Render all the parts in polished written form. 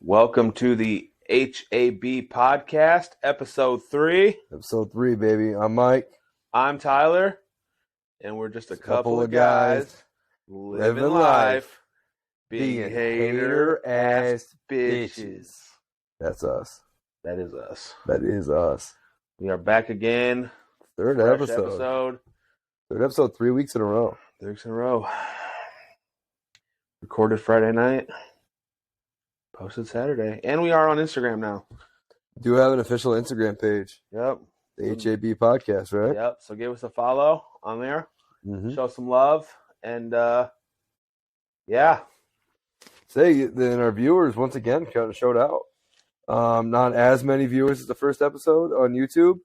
Welcome to the H.A.B. podcast, episode 3. Episode 3, baby. I'm Mike. I'm Tyler, and we're just a couple of guys living life, being hater-ass bitches. That's us. That is us. That is us. We are back again. Third Fresh episode. Third episode 3 weeks in a row. 3 weeks in a row. Recorded Friday night. Posted Saturday. And we are on Instagram now. Do have an official Instagram page. Yep. The H.A.B. podcast, right? Yep. So give us a follow on there. Mm-hmm. Show some love. And, yeah. Say, then our viewers, once again, kind of showed out. Not as many viewers as the first episode on YouTube,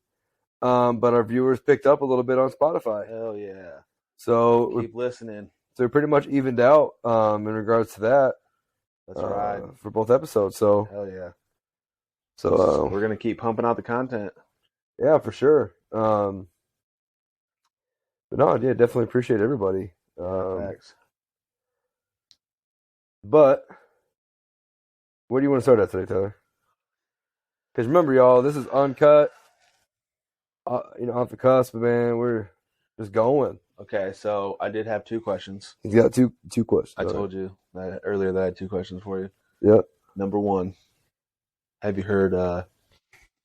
but our viewers picked up a little bit on Spotify. Hell yeah. So keep listening. So we're pretty much evened out in regards to that. That's right. For both episodes. So hell yeah. So we're gonna keep pumping out the content. Yeah, for sure. But no, yeah, definitely appreciate everybody. Thanks. But where do you want to start at today, Tyler? Because remember, y'all, this is uncut. Off the cusp, man. We're just going. Okay, so I did have 2 questions. He's got two questions. I told you that earlier that I had 2 questions for you. Yep. Number 1, have you heard?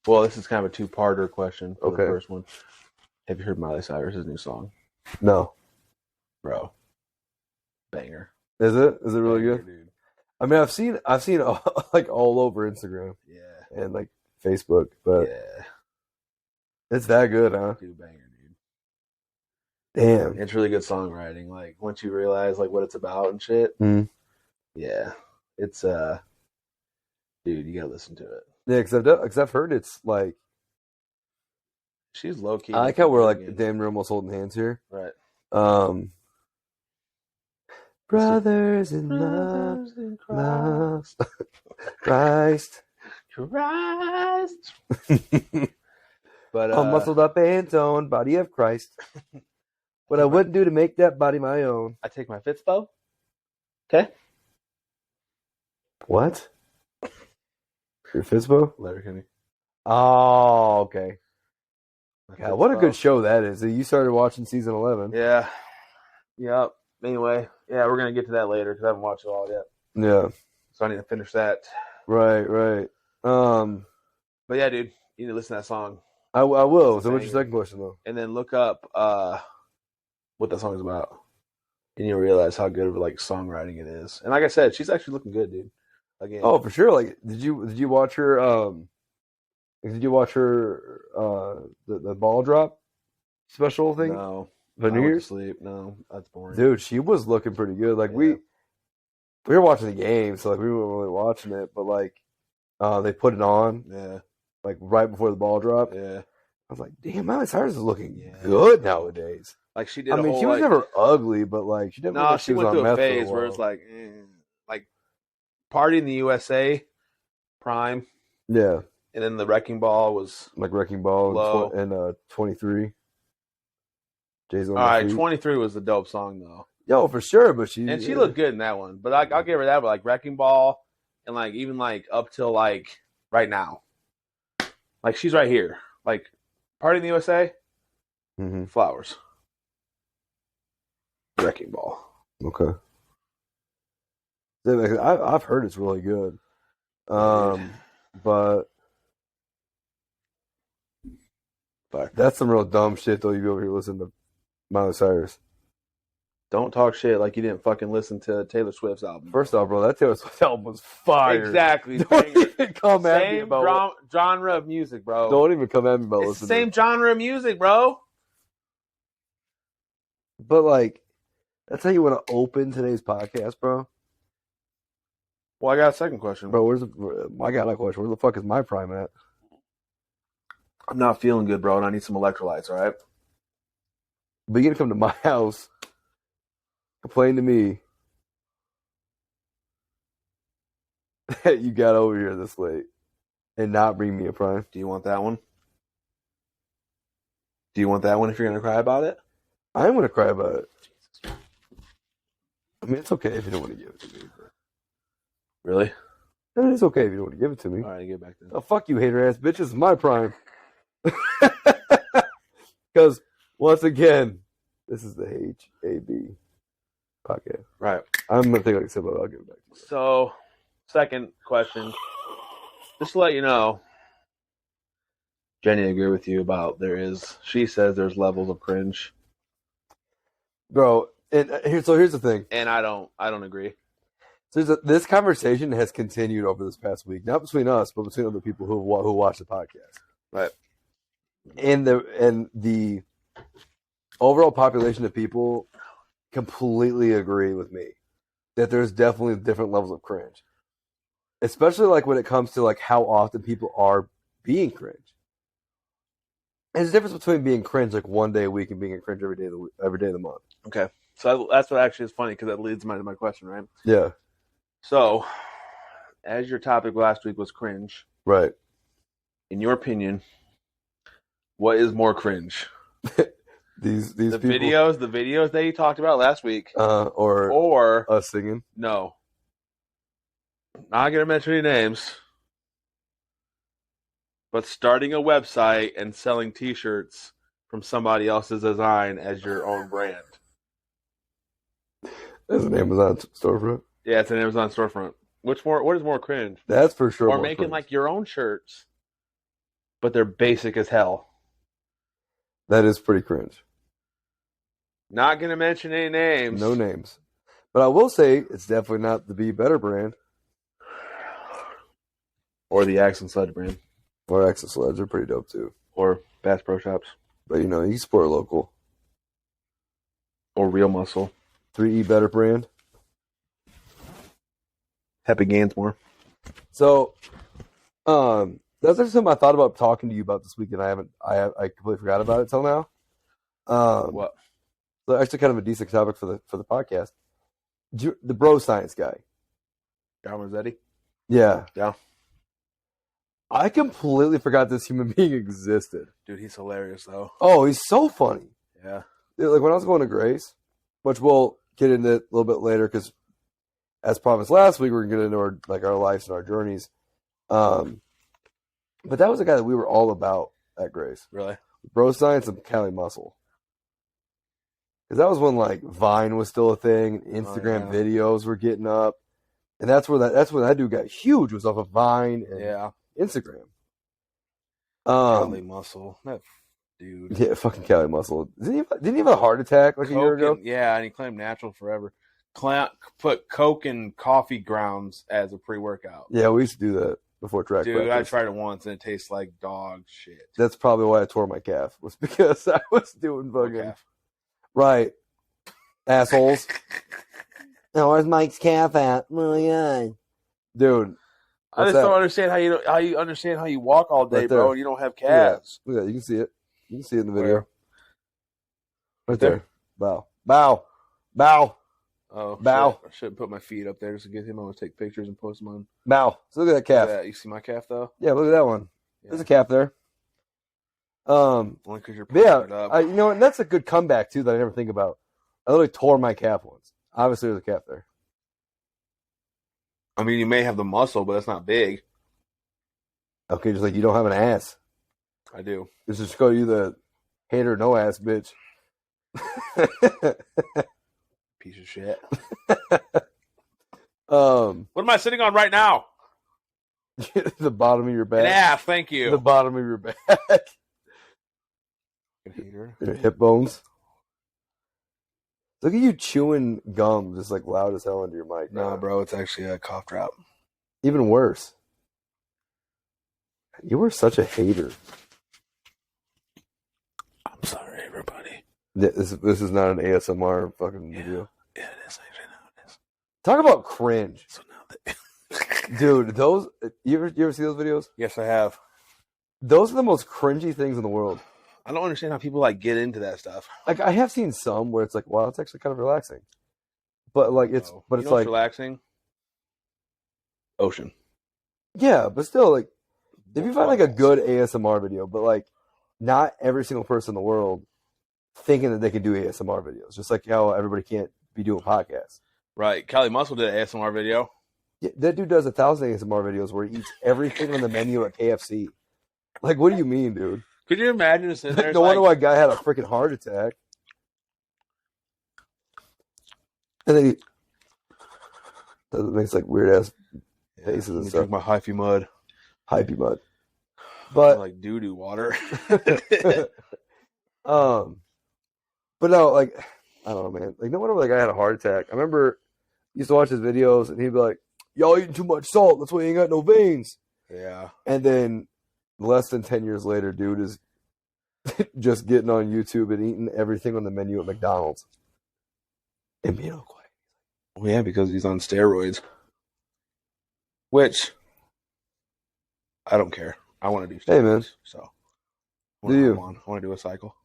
Well, this is kind of a 2-parter question. For the first one, have you heard Miley Cyrus's new song? No, bro. Banger. Is it? Is it really Banger, good? dude. I mean, I've seen like all over Instagram. Yeah. And like Facebook, but yeah, it's that good, huh? Dude, banger, dude. Damn. It's really good songwriting. Like once you realize like what it's about and shit. Mm. Yeah. It's dude, you gotta listen to it. Yeah, because I've heard it's like she's low key. I like how we're like damn near almost holding hands here. Right. Brothers in love, Christ. But a muscled up and toned body of Christ. What I wouldn't do to make that body my own. I take my Fitspo. Okay. What? Your Fitspo? Letterkenny. Oh, okay. God, what a good show that is. You started watching season 11. Yeah. Yep. Anyway, yeah, we're gonna get to that later because I haven't watched it all yet. Yeah. So I need to finish that. Right. But yeah, dude, you need to listen to that song. I will. So what's your second question though? And then look up what that song is about, and you'll realize how good of like songwriting it is. And like I said, she's actually looking good, dude. Again. Oh, for sure. Like, did you watch her? Did you watch her the ball drop special thing? No. The New Year's? Sleep. No, that's boring. Dude, she was looking pretty good. Like we were watching the game, so like we weren't really watching it, but like they put it on. Yeah. Like right before the ball drop. Yeah. I was like, damn, Miley Cyrus is looking good nowadays. Like she did. I mean, she was never ugly, but like she didn't. No, she went through a phase where it's like Party in the USA, Prime. Yeah. And then the Wrecking Ball was like Wrecking Ball low. and 23. Jay's on all right, 23 was the dope song though. Yo, for sure, but she looked good in that one. But I'll give her that. But like Wrecking Ball and like even like up till like right now, like she's right here. Like Party in the USA, Flowers, Wrecking Ball. Okay. I've heard it's really good, but that's some real dumb shit though. You be over here listening to Miley Cyrus. Don't talk shit like you didn't fucking listen to Taylor Swift's album. First off, bro, that Taylor Swift album was fire. Exactly. Don't even come at me about genre of music, bro. Don't even come at me about it's the same genre of music, bro. But like, that's how you want to open today's podcast, bro. Well, I got a second question, bro. I got a question. Where the fuck is my prime at? I'm not feeling good, bro, and I need some electrolytes. All right. But you're gonna come to my house, complain to me that you got over here this late, and not bring me a prime. Do you want that one? Do you want that one if you're gonna cry about it? I'm gonna cry about it. I mean, it's okay if you don't want to give it to me. But... Really? And it's okay if you don't want to give it to me. All right, get back then. Oh, fuck you, hater ass bitch. This is my prime. Because, once again, this is the H.A.B. podcast. Right. I'm going to think like I said, but I'll give it back to you. So, second question. Just to let you know, Jenny, I agree with you about she says there's levels of cringe. Bro, and here's the thing. And I don't agree. So this conversation has continued over this past week, not between us, but between other people who watch the podcast. Right. And the overall population of people completely agree with me that there's definitely different levels of cringe, especially like when it comes to like how often people are being cringe. And there's a difference between being cringe like one day a week and being a cringe every day of the month. Okay. So that's what actually is funny because that leads to my question, right? Yeah. So, as your topic last week was cringe, right? In your opinion, what is more cringe? these the people, videos that you talked about last week, or us singing? No, not gonna mention any names, but starting a website and selling T-shirts from somebody else's design as your own brand. As an Amazon storefront. Yeah, it's an Amazon storefront. What is more cringe? That's for sure. Or making cringe. Like your own shirts, but they're basic as hell. That is pretty cringe. Not gonna mention any names. No names. But I will say it's definitely not the Be Better brand. Or the Axe and Sledge brand. Or Axe and Sledge are pretty dope too. Or Bass Pro Shops. But you can support local. Or Real Muscle. 3E Better brand. Happy Gansmore. So, that's actually something I thought about talking to you about this week, and I completely forgot about it till now. What? So actually, kind of a decent topic for the podcast. The bro science guy, John Rossetti. Yeah. Yeah. I completely forgot this human being existed. Dude, he's hilarious though. Oh, he's so funny. Yeah. Like when I was going to Grace, which we'll get into a little bit later, because as promised last week, we're gonna get into our lives and our journeys. But that was a guy that we were all about at Grace. Really? Bro Science and Cali Muscle. Because that was when like Vine was still a thing, Instagram videos were getting up, and that's when that dude got huge, was off of Vine and Instagram. Cali Muscle, that dude. Yeah, fucking Cali Muscle. Didn't he have a heart attack like a year ago? Yeah, and he claimed natural forever. Put Coke and coffee grounds as a pre-workout. Yeah, we used to do that before track practice. Dude, I tried it once and it tastes like dog shit. That's probably why I tore my calf, was because I was doing fucking right, assholes. Now where's Mike's calf at? Oh yeah, dude. I just don't understand how you understand how you walk all day, bro, and you don't have calves. Yeah, you can see it. You can see it in the video. Right there. Bow. Oh, bow. I should put my feet up there just to get him. I want to take pictures and post them on. Bow. So look at that calf. Yeah, you see my calf though? Yeah, look at that one. Yeah. There's a calf there. Only because you're putting it up. And that's a good comeback too that I never think about. I literally tore my calf once. Obviously, there's a calf there. I mean, you may have the muscle, but it's not big. Okay, just like you don't have an ass. I do. This is call you the hater no ass bitch. Piece of shit. What am I sitting on right now? The bottom of your back. An ass, thank you. The bottom of your back. Hater. Your hip bones. Look at you chewing gum just like loud as hell into your mic. No, bro, it's actually a cough drop. Even worse. You were such a hater. I'm sorry, everybody. This is not an ASMR fucking video. Yeah, it is. Actually, no, it is. Talk about cringe. So now dude, those you ever see those videos? Yes, I have. Those are the most cringy things in the world. I don't understand how people like get into that stuff. Like I have seen some where it's like, wow, it's actually kind of relaxing. But like it's like relaxing. Ocean. Yeah, but still, like if you find like a good ASMR video, but like not every single person in the world thinking that they can do ASMR videos, just like how everybody can't be doing podcasts. Right. Cali Muscle did an ASMR video. Yeah, that dude does 1,000 ASMR videos where he eats everything on the menu at KFC. Like, what do you mean, dude? Could you imagine sitting there? No wonder why guy had a freaking heart attack. And then he makes like weird ass faces and stuff. Drink my hyphy mud. Hypey mud. But like doo-doo water. But no, like, I don't know, man. Like, no wonder like I had a heart attack. I remember I used to watch his videos and he'd be like, "Y'all eating too much salt. That's why you ain't got no veins." Yeah. And then less than 10 years later, dude is just getting on YouTube and eating everything on the menu at McDonald's. And being all quiet. Well, yeah, because he's on steroids. Which I don't care. I want to do steroids. Hey, man. So do you? I want to do a cycle.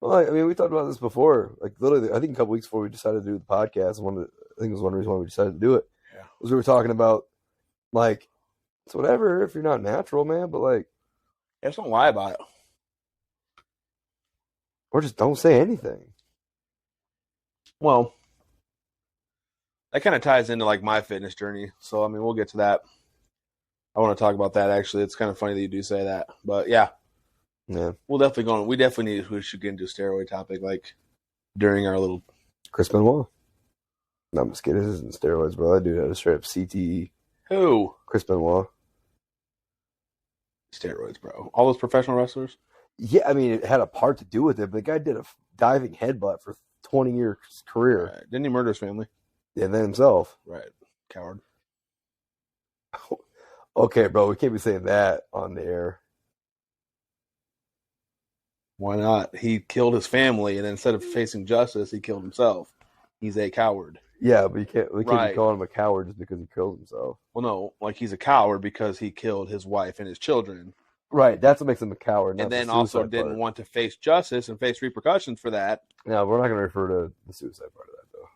Well, I mean, we talked about this before. Like, literally, I think a couple weeks before we decided to do the podcast, I think it was one reason why we decided to do it. Yeah. Was we were talking about, like, it's whatever if you're not natural, man, but, like, just don't lie about it. Or just don't say anything. Well, that kind of ties into, like, my fitness journey. So, I mean, we'll get to that. I want to talk about that, actually. It's kind of funny that you do say that. But, yeah. Yeah. We should get into a steroid topic, like, during our little... Chris Benoit. No, I'm just kidding. This isn't steroids, bro. That dude had a straight up CTE. Who? Chris Benoit. Steroids, bro. All those professional wrestlers? Yeah, I mean, it had a part to do with it, but the guy did a diving headbutt for 20 years career. Right. Didn't he murder his family? Yeah, then himself. Right. Coward. Okay, bro, we can't be saying that on the air. Why not? He killed his family, and instead of facing justice, he killed himself. He's a coward. Yeah, but we can't be calling him a coward just because he killed himself. Well, no, like he's a coward because he killed his wife and his children. Right, that's what makes him a coward. And then also didn't want to face justice and face repercussions for that. No, we're not going to refer to the suicide part of that, though.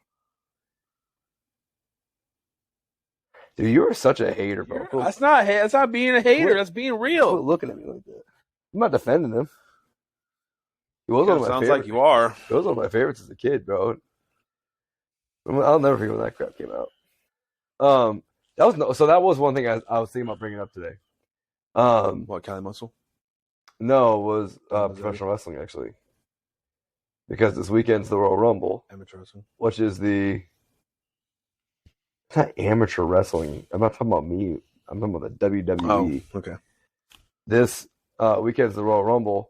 Dude, you are such a hater, bro. That's not being a hater. That's being real. Quit looking at me like that. I'm not defending him. He was one of my sounds favorites. Like you are. He was one of my favorites as a kid, bro. I'll never forget when that crap came out. That was one thing I was thinking about bringing up today. What, Cali Muscle? No, it was professional wrestling, actually. Because this weekend's the Royal Rumble. Amateur wrestling. Which is it's not amateur wrestling. I'm not talking about me. I'm talking about the WWE. Oh, okay. This weekend's the Royal Rumble,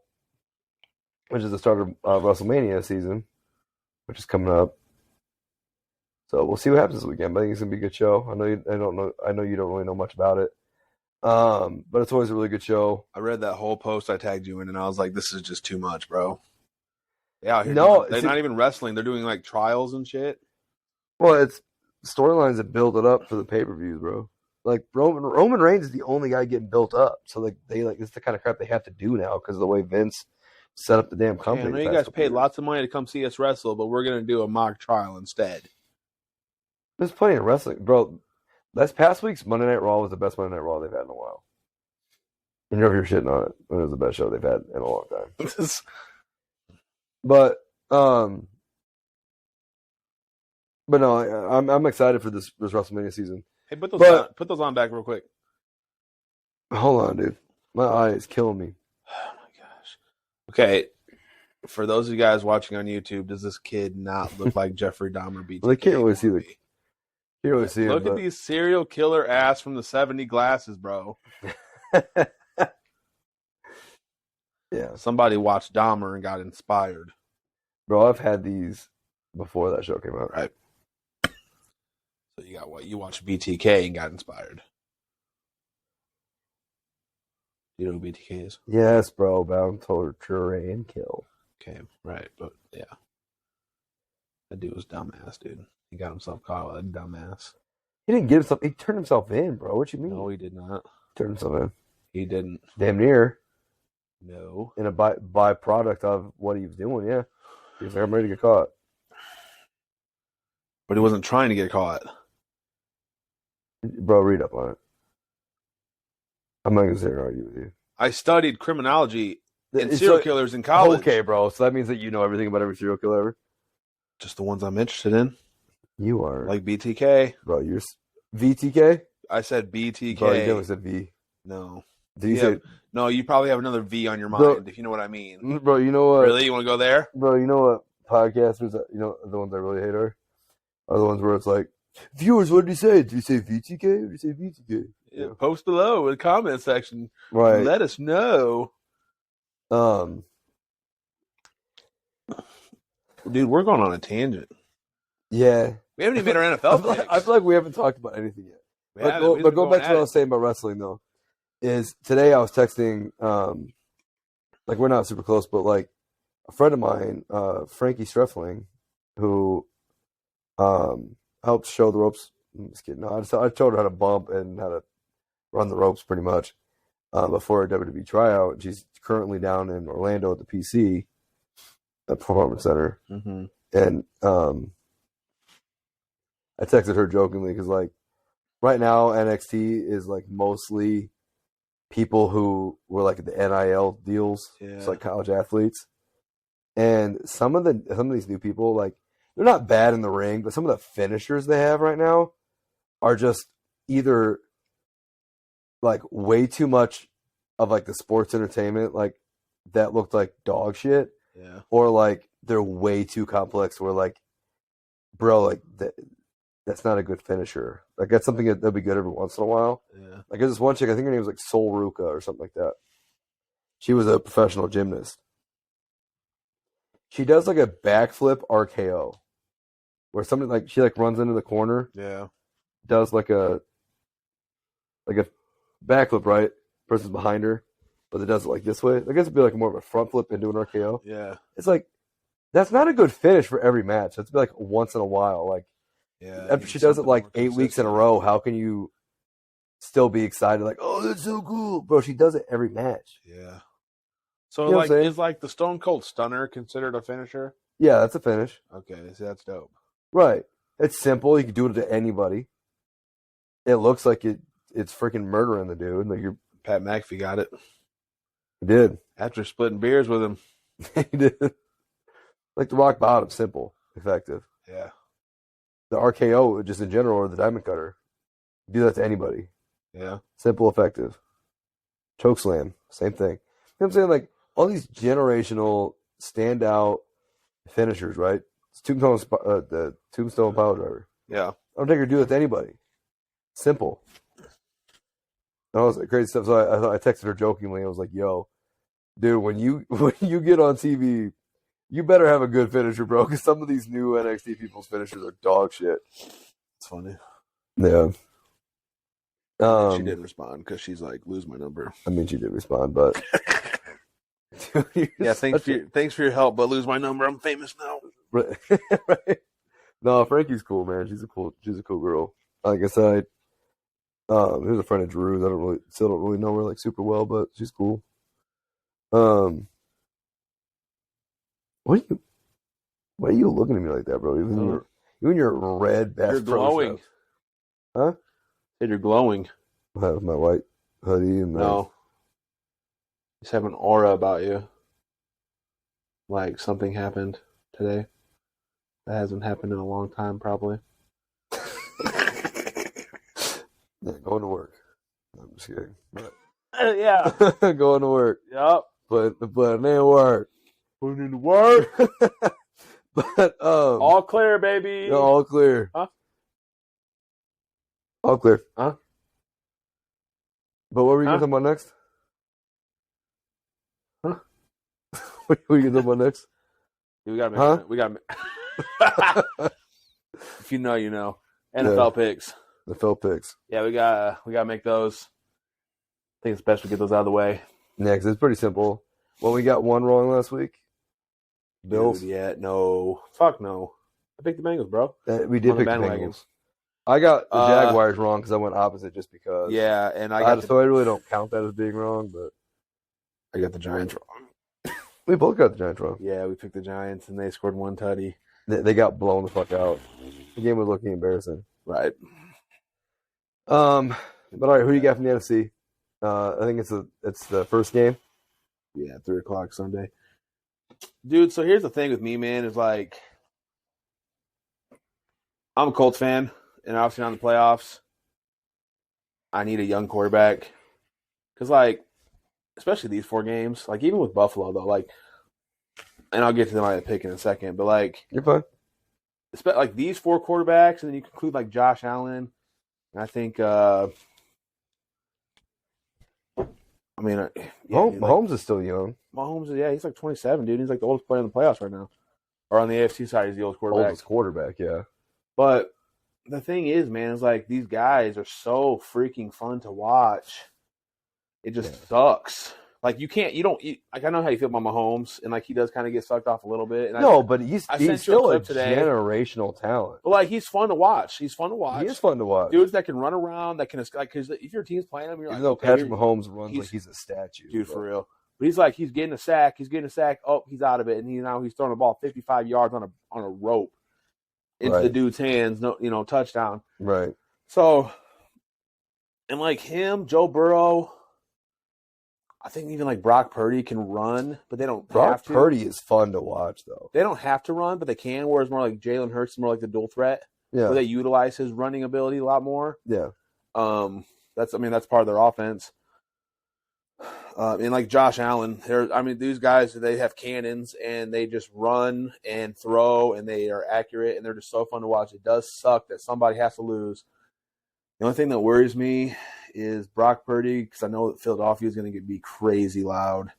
which is the start of WrestleMania season, which is coming up. So we'll see what happens this weekend. But I think it's gonna be a good show. I know you don't really know much about it, but it's always a really good show. I read that whole post I tagged you in, and I was like, "This is just too much, bro." Yeah, they're not even wrestling; they're doing like trials and shit. Well, it's storylines that build it up for the pay-per-views, bro. Like Roman Reigns is the only guy getting built up, so it's the kind of crap they have to do now because of the way Vince set up the damn company. I know you guys paid lots of money to come see us wrestle, but we're gonna do a mock trial instead. There's plenty of wrestling, bro. This past week's Monday Night Raw was the best Monday Night Raw they've had in a while. And you're shitting on it. It was the best show they've had in a long time. But no, I'm excited for this WrestleMania season. Hey, put those on back real quick. Hold on, dude. My eye is killing me. Oh my gosh. Okay. For those of you guys watching on YouTube, does this kid not look like Jeffrey Dahmer? BTK? Well, they can't really see Look at these serial killer ass from the 70 glasses, bro. Yeah. Somebody watched Dahmer and got inspired. Bro, I've had these before that show came out. Right. So you got what? You watched BTK and got inspired. You know who BTK is? Yes, bro. Bound, torture, and kill. Okay, right. But yeah. That dude was dumbass, dude. He got himself caught with a dumbass. He didn't get himself. He turned himself in, bro. What you mean? No, he did not. Turned himself in. He didn't. Damn near. No. In a byproduct of what he was doing, yeah. He was like, I'm ready to get caught. But he wasn't trying to get caught. Bro, read up on it. I'm not going to sit here and argue with you. I studied criminology and serial killers in college. Okay, bro. So that means that you know everything about every serial killer ever? Just the ones I'm interested in. You are. Like BTK. Bro, you're VTK? I said BTK. Bro, you never said V. No. Did you say? No, you probably have another V on your Bro, mind, if you know what I mean. Bro, you know what? Really? You want to go there? Bro, you know what podcasters, the ones I really hate are the ones where it's like, viewers, what did you say? Did you say VTK or did you say VTK? Yeah, post below in the comment section. Right. Let us know. Dude, we're going on a tangent. Yeah. We haven't even made our NFL picks. I feel like we haven't talked about anything yet. But going back to what I was saying about wrestling, though, is today I was texting, like we're not super close, but like a friend of mine, Frankie Streffling, who helped show the ropes. I'm just kidding. No, I showed her how to bump and how to run the ropes pretty much before a WWE tryout. She's currently down in Orlando at the PC, the Performance Center. Mm-hmm. And I texted her jokingly because, like, right now NXT is like mostly people who were like the NIL deals. Yeah. It's like college athletes, and some of these new people, like, they're not bad in the ring, but some of the finishers they have right now are just either like way too much of like the sports entertainment, like that looked like dog shit. Yeah. Or like they're way too complex where like, bro, like that's not a good finisher. Like that's something that'll be good every once in a while. Yeah. Like there's this one chick, I think her name was like Sol Ruka or something like that. She was a professional gymnast. She does like a backflip RKO where somebody like she like runs into the corner. Yeah. Does like a backflip, right? Person's behind her, but it does it like this way. I guess it'd be like more of a front flip into an RKO. Yeah. It's like that's not a good finish for every match. That's be like once in a while. Like, yeah, after she does it like 8 weeks in a row, how can you still be excited? Like, oh, that's so cool, bro. She does it every match. Yeah. So you know like, is like the Stone Cold Stunner considered a finisher? Yeah, that's a finish. Okay, so that's dope. Right. It's simple. You can do it to anybody. It looks like it's freaking murdering the dude. Like Pat McAfee got it. He did. After splitting beers with him. He did. Like the rock bottom, simple, effective. Yeah. The RKO, just in general, or the diamond cutter. Do that to anybody. Yeah. Simple, effective. Choke slam, same thing. You know what I'm saying? Like, all these generational standout finishers, right? It's the Tombstone Power Driver. Yeah. I don't think do that to anybody. Simple. That was crazy stuff. So I texted her jokingly. I was like, "Yo, dude, when you get on TV, you better have a good finisher, bro. Because some of these new NXT people's finishers are dog shit." It's funny. Yeah. She didn't respond because she's like, "Lose my number." I mean, she did respond, but dude, yeah. Thanks for your help, but lose my number. I'm famous now. Right. No, Frankie's cool, man. She's a cool girl. Like I said, here's a friend of Drew's. I still don't really know her like super well, but she's cool. Why are you looking at me like that, bro? Even your red bass. You're glowing. Stuff. Huh? Said you're glowing. I have my white hoodie and no. You just have an aura about you. Like something happened today. That hasn't happened in a long time, probably. Yeah, going to work. I'm just kidding. But... yeah. Going to work. Yep. But it ain't work. Putting in the work. But all clear, baby. Yeah, all clear. Huh? All clear. Huh? But what were you going to talk about next? Huh? What were you going to talk about next? We got if you know, you know. NFL picks. NFL picks. Yeah, we gotta make those. I think it's best we get those out of the way. Yeah, because it's pretty simple. Well, we got one wrong last week. Bills. Dude, yeah, no. Fuck no. I picked the Bengals, bro. We did pick the Bengals. I got the Jaguars wrong because I went opposite just because. Yeah, and so I really don't count that as being wrong, but I got the Giants wrong. We both got the Giants wrong. Yeah, we picked the Giants, and they scored one tutty. They got blown the fuck out. The game was looking embarrassing. Right. But all right, who do you got from the NFC? I think it's the first game. Yeah, 3:00 Sunday. Dude, so here's the thing with me, man, is like I'm a Colts fan, and obviously not in the playoffs. I need a young quarterback because, like, especially these 4 games, like even with Buffalo though, like, and I'll get to my pick in a second, but like, You're fine. like these 4 quarterbacks, and then you conclude like Josh Allen. And I think, I mean, yeah, I mean, like, Mahomes is still young. Mahomes, yeah, he's like 27, dude. He's like the oldest player in the playoffs right now, or on the AFC side, he's the oldest quarterback. Oldest quarterback, yeah. But the thing is, man, is like these guys are so freaking fun to watch. It just sucks. Like like I know how you feel about Mahomes, and like he does kind of get sucked off a little bit. And but he's sent you still a clip today. generational talent. But like he's fun to watch. He's fun to watch. He is fun to watch. Dudes that can run around, that can like because if your team's playing him, you're Even like, though Patrick Mahomes runs like he's a statue, dude, for real. But he's getting a sack. He's getting a sack. Oh, he's out of it, and he's throwing the ball 55 yards on a rope into the dude's hands. No, touchdown. Right. So, and like him, Joe Burrow. I think even like Brock Purdy can run, but they don't have to. Brock Purdy is fun to watch, though. They don't have to run, but they can, whereas more like Jalen Hurts is more like the dual threat. Yeah. Where they utilize his running ability a lot more. Yeah. That's part of their offense. And like Josh Allen, these guys, they have cannons and they just run and throw and they are accurate and they're just so fun to watch. It does suck that somebody has to lose. The only thing that worries me is Brock Purdy, because I know that Philadelphia is going to be crazy loud,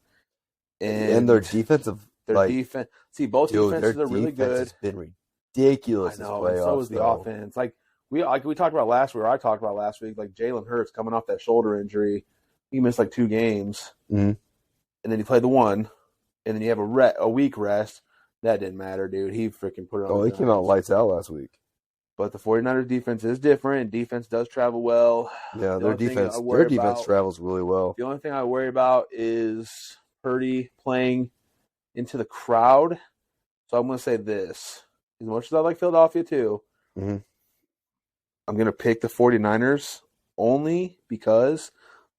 and their defensive, defense. See, both defenses are really good. Has been ridiculous. I know, and so is the offense. Like we talked about last week, or I talked about last week. Like Jalen Hurts coming off that shoulder injury, he missed like 2 games, and then he played the one, and then you have a week rest. That didn't matter, dude. He freaking put it on. Oh, he came out lights out last week. But the 49ers defense is different. Defense does travel well. Yeah, their defense travels really well. The only thing I worry about is Purdy playing into the crowd. So I'm going to say this. As much as I like Philadelphia too, I'm going to pick the 49ers only because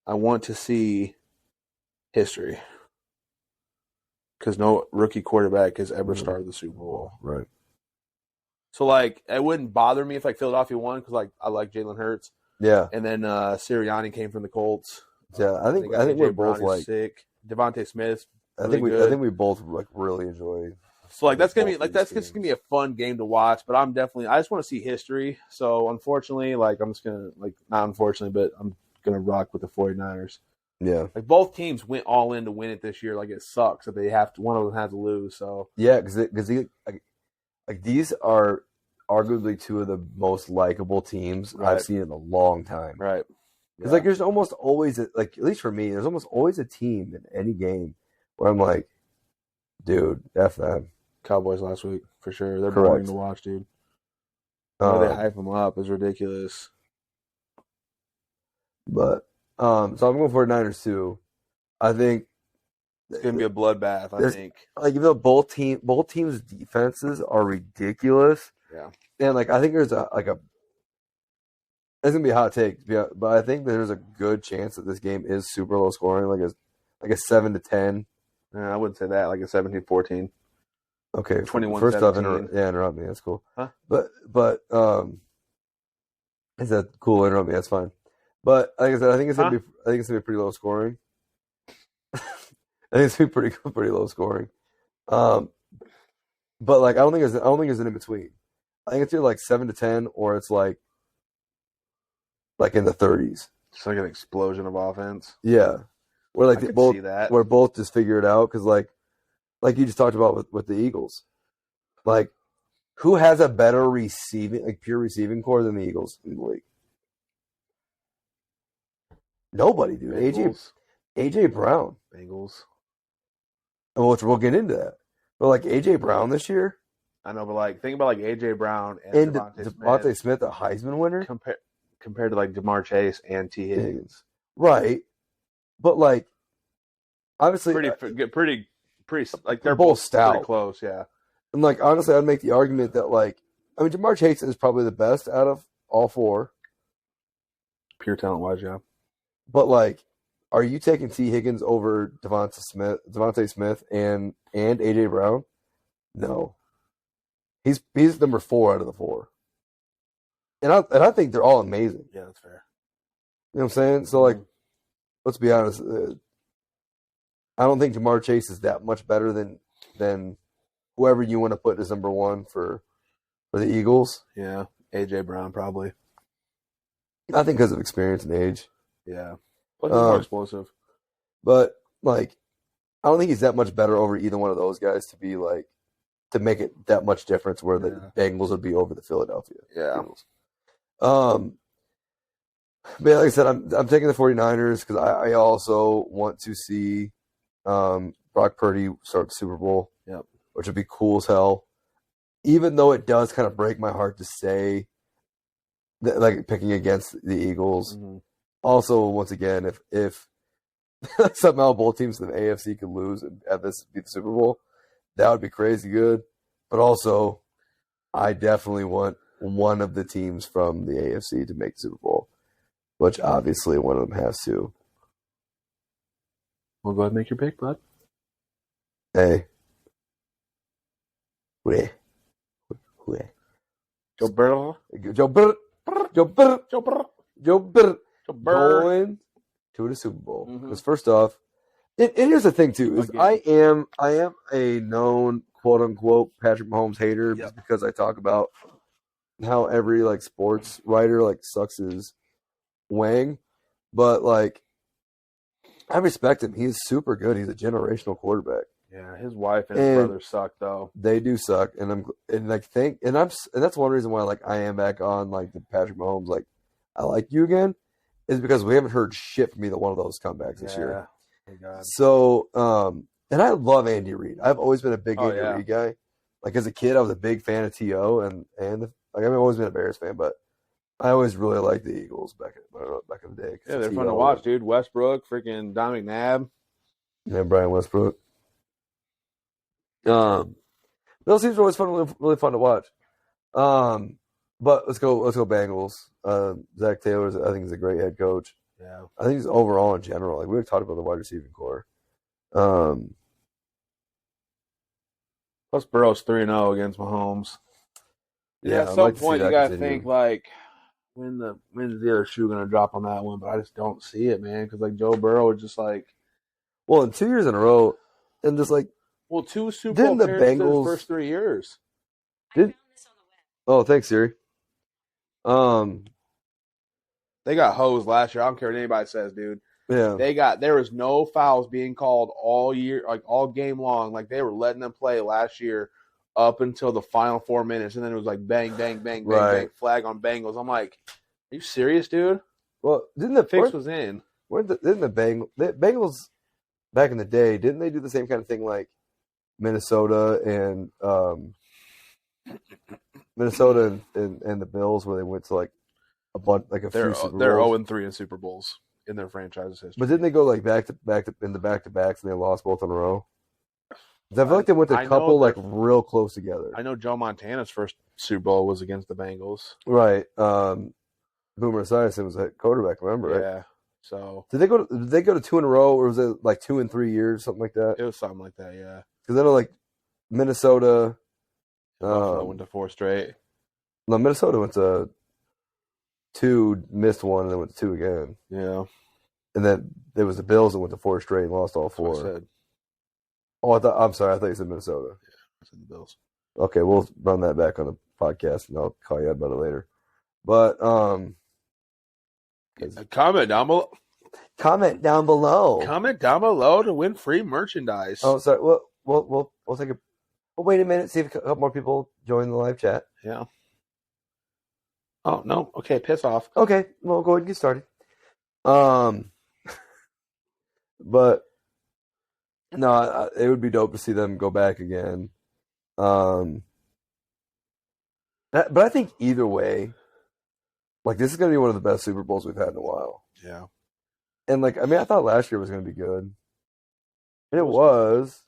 I want to see history. Because no rookie quarterback has ever started the Super Bowl. Right. So, like, it wouldn't bother me if, like, Philadelphia won because, like, I like Jalen Hurts. Yeah. And then Sirianni came from the Colts. Yeah, I think we're both like sick. Devontae Smith. I think we both like really enjoy. So like that's gonna be a fun game to watch. But I just want to see history. So unfortunately, like I'm just gonna not unfortunately, but I'm gonna rock with the 49ers. Yeah. Like both teams went all in to win it this year. Like it sucks that one of them has to lose. So yeah, because these are arguably 2 of the most likable teams I've seen in a long time. Right. Because like there's almost always at least for me, there's almost always a team in any game where I'm like, dude, F them. Cowboys last week for sure. They're boring to watch, dude. They hype them up. It's ridiculous. But so I'm going for Niners too. I think it's gonna be a bloodbath. I think like even though both teams' defenses are ridiculous. Yeah. And like I think there's it's gonna be a hot take, but I think there's a good chance that this game is super low scoring, like a 7-10. I wouldn't say that, like a 17-14. Okay, 21-17. First off, interrupt me. That's cool. Huh? But is that cool? Interrupt me. That's fine. But like I said, I think it's gonna be pretty low scoring. I think it's gonna be pretty low scoring. But like I don't think there's an in between. I think it's either like 7-10 or it's like in the 30s. Just like an explosion of offense. Yeah, where like where both just figure it out because like you just talked about with the Eagles, like who has a better pure receiving core than the Eagles in the league? Nobody, dude. AJ Brown. Bengals. Which we'll get into that. But like AJ Brown this year. I know, but like think about like AJ Brown and Devontae Smith, a Heisman winner, compared to like Jamar Chase and T. Higgins. Right. But like obviously pretty like they're both stout. Pretty close, yeah. And like honestly I'd make the argument that Jamar Chase is probably the best out of all 4. Pure talent wise, yeah. But like, are you taking T. Higgins over Devontae Smith and AJ Brown? No. He's number 4 out of the 4. And I think they're all amazing. Yeah, that's fair. You know what I'm saying? So, like, let's be honest. I don't think Jamar Chase is that much better than whoever you want to put as number one for the Eagles. Yeah, A.J. Brown probably. I think because of experience and age. Yeah, but he's more explosive. But like, I don't think he's that much better over either one of those guys to be like to make it that much difference where the Bengals would be over the Philadelphia Eagles. But like I said, I'm taking the 49ers because I also want to see Brock Purdy start the Super Bowl, which would be cool as hell. Even though it does kind of break my heart to say that, like, picking against the Eagles. Mm-hmm. Also, once again, if somehow both teams in the AFC could lose and have this be the Super Bowl, that would be crazy good. But also, I definitely want one of the teams from the AFC to make the Super Bowl, which obviously one of them has to. Well, go ahead and make your pick, bud. Hey. Joe Burrow. Going to the Super Bowl. Because first off, and here's the thing too, is I am a known quote unquote Patrick Mahomes hater just because I talk about how every like sports writer like sucks his wang. But like I respect him. He's super good. He's a generational quarterback. Yeah, his wife and his brother suck though. They do suck, and that's one reason why like I am back on like the Patrick Mahomes like I like you again is because we haven't heard shit from either one of those comebacks this year. Oh God. So and I love Andy Reid. I've always been a big Andy Reid guy. Like as a kid, I was a big fan of T.O. and I've always been a Bears fan, but I always really liked the Eagles back in the day. Yeah, they're fun to watch, dude. Westbrook, freaking Dominic Nab. Yeah, Brian Westbrook. Those teams are always really fun to watch. But let's go Bengals. Zach Taylor, I think, is a great head coach. Yeah, I think he's overall in general. Like we were talking about the wide receiving core. Plus Burrow's 3-0 against Mahomes. Yeah, at some point you gotta think like when's the other shoe gonna drop on that one? But I just don't see it, man. Because like Joe Burrow is just like, well, in 2 years in a row, and just like. Well, 2 Super Bowl appearances in the first 3 years. Oh, thanks, Siri. They got hosed last year. I don't care what anybody says, dude. Yeah. There was no fouls being called all year, like all game long. Like they were letting them play last year up until the final 4 minutes, and then it was like bang, bang, bang, bang, bang, flag on Bengals. I'm like, are you serious, dude? Well, didn't the fix was in? Didn't the Bengals back in the day? Didn't they do the same kind of thing like Minnesota and the Bills, where they went to like a bunch, like a few Super Bowls? They're 0-3 in Super Bowls in their franchise's history. But didn't they go like back to in the back to backs and they lost both in a row? I feel like they went to a couple like real close together. I know Joe Montana's first Super Bowl was against the Bengals. Right. Boomer Esiason was a quarterback. Remember? Right? Yeah. So did they go to 2 in a row, or was it like 2 in 3 years, something like that? It was something like that, yeah. Because I know like Minnesota went to 4 straight. No, Minnesota went to 2, missed 1, and then went to 2 again. Yeah. And then there was the Bills that went to 4 straight and lost all 4. That's what I said. Oh, I'm sorry. I thought you said Minnesota. Yeah, I said the Bills. Okay, we'll run that back on the podcast, and I'll call you out about it later. But comment down below. Comment down below. Comment down below to win free merchandise. Oh, sorry. We'll take a. We'll wait a minute. See if a couple more people join the live chat. Yeah. Oh no. Okay, piss off. Okay, well, go ahead and get started. But no, it would be dope to see them go back again. But I think either way, like this is going to be one of the best Super Bowls we've had in a while. Yeah. And like, I mean, I thought last year was going to be good, and it was,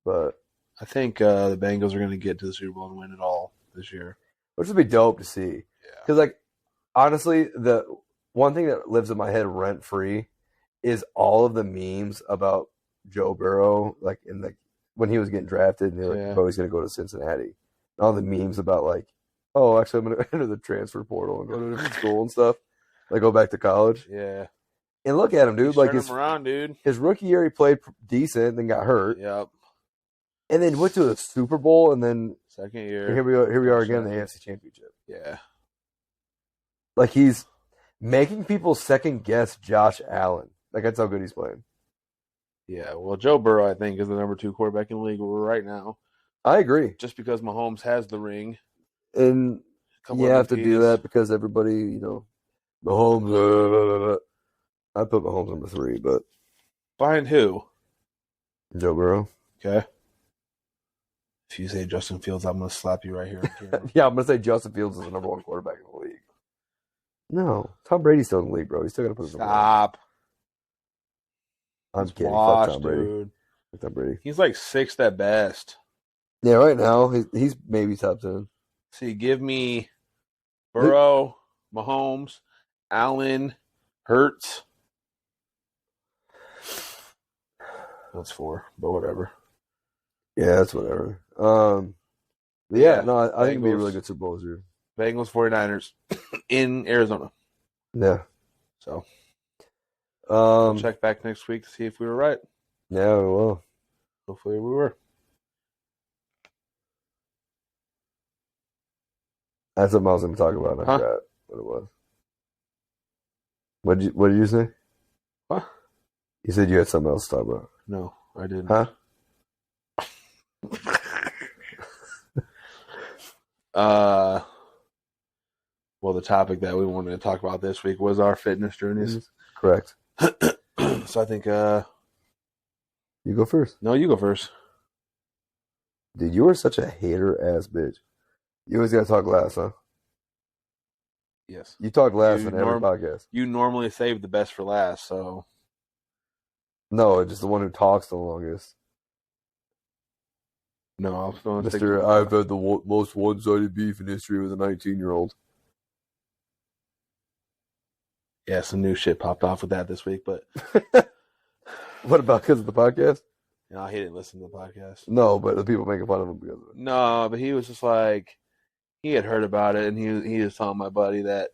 but I think the Bengals are going to get to the Super Bowl and win it all this year, which would be dope to see. Yeah. Because like, honestly, the one thing that lives in my head rent free is all of the memes about Joe Burrow, like when he was getting drafted, and they were like, oh, he's going to go to Cincinnati. And all the memes about like, oh, actually, I'm going to enter the transfer portal and go to a different school and stuff. like go back to college. Yeah. And look at him, dude. He's Like turning him around, dude. his rookie year, he played decent, then got hurt, Yep. and then went to the Super Bowl, and then Second year. here we are again in the AFC Championship. Yeah. Like he's making people second guess Josh Allen. Like that's how good he's playing. Yeah. Well, Joe Burrow, I think, is the number 2 quarterback in the league right now. I agree. Just because Mahomes has the ring. And you have to do that because everybody, Mahomes. I put Mahomes number 3, but Behind who? Joe Burrow. Okay. If you say Justin Fields, I'm going to slap you right here on camera. Yeah, I'm going to say Justin Fields is the number 1 quarterback in the league. No, Tom Brady's still in the league, bro. He's still going to put his Stop. I'm kidding. Washed, Fuck Tom Brady. dude. Fuck Tom Brady. He's like 6th at best. Yeah, right now he's maybe top 10. See, give me Burrow, Mahomes, Allen, Hurts. That's 4, but whatever. Yeah, that's whatever. But yeah, no, I think it'd be a Bengals. really good Super Bowl this year. Bengals, 49ers in Arizona. Yeah. So we'll check back next week to see if we were right. Yeah, well. Hopefully we were. That's something I was going to talk about. And I forgot what it was. What did you say? What? You said you had something else to talk about. No, I didn't. Huh? Well, the topic that we wanted to talk about this week was our fitness journeys. Correct. So I think you go first. No, you go first. Dude, you are such a hater-ass bitch. You always got to talk last, huh? Yes. You talk last in every podcast. You normally save the best for last, so. No, just the one who talks the longest. No, I was going to Mr. I've had the most one-sided beef in history with a 19-year-old. Yeah, some new shit popped off with that this week, but. What about because of the podcast? No, he didn't listen to the podcast. No, but the people making fun of him because of it. No, but he was just like, he had heard about it, and he was telling my buddy that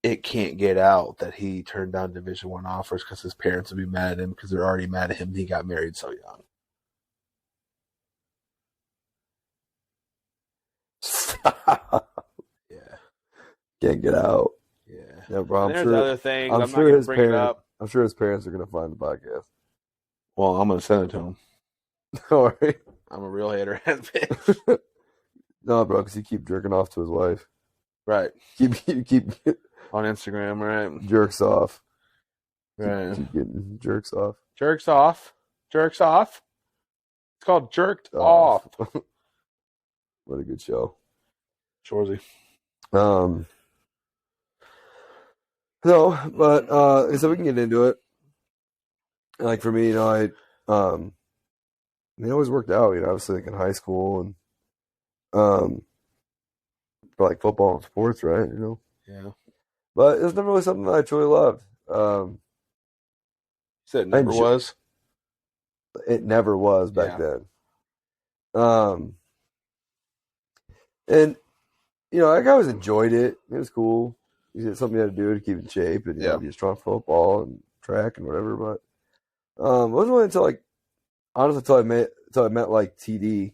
it can't get out that he turned down Division I offers because his parents would be mad at him because they're already mad at him. He got married so young. Yeah. Can't get out. Yeah, bro. There's other things. I'm sure his parents. I'm sure his parents are gonna find the podcast. Well, I'm gonna send it to him. All right. I'm a real hater ass bitch. No, bro, because you keep jerking off to his wife. Right. Keep on Instagram, right? Jerks off. Right. Keep getting jerks off. Jerks off. Jerks off. It's called Jerked Off. What a good show. Shorzy. No, but so we can get into it. Like for me, it always worked out, obviously like in high school and for like football and sports, right? Yeah. But it was never really something that I truly loved. You said it never was? It never was back then. And I always enjoyed it. It was cool. It's something you had to do to keep in shape and be strong for football and track and whatever. But it wasn't really until I met like TD,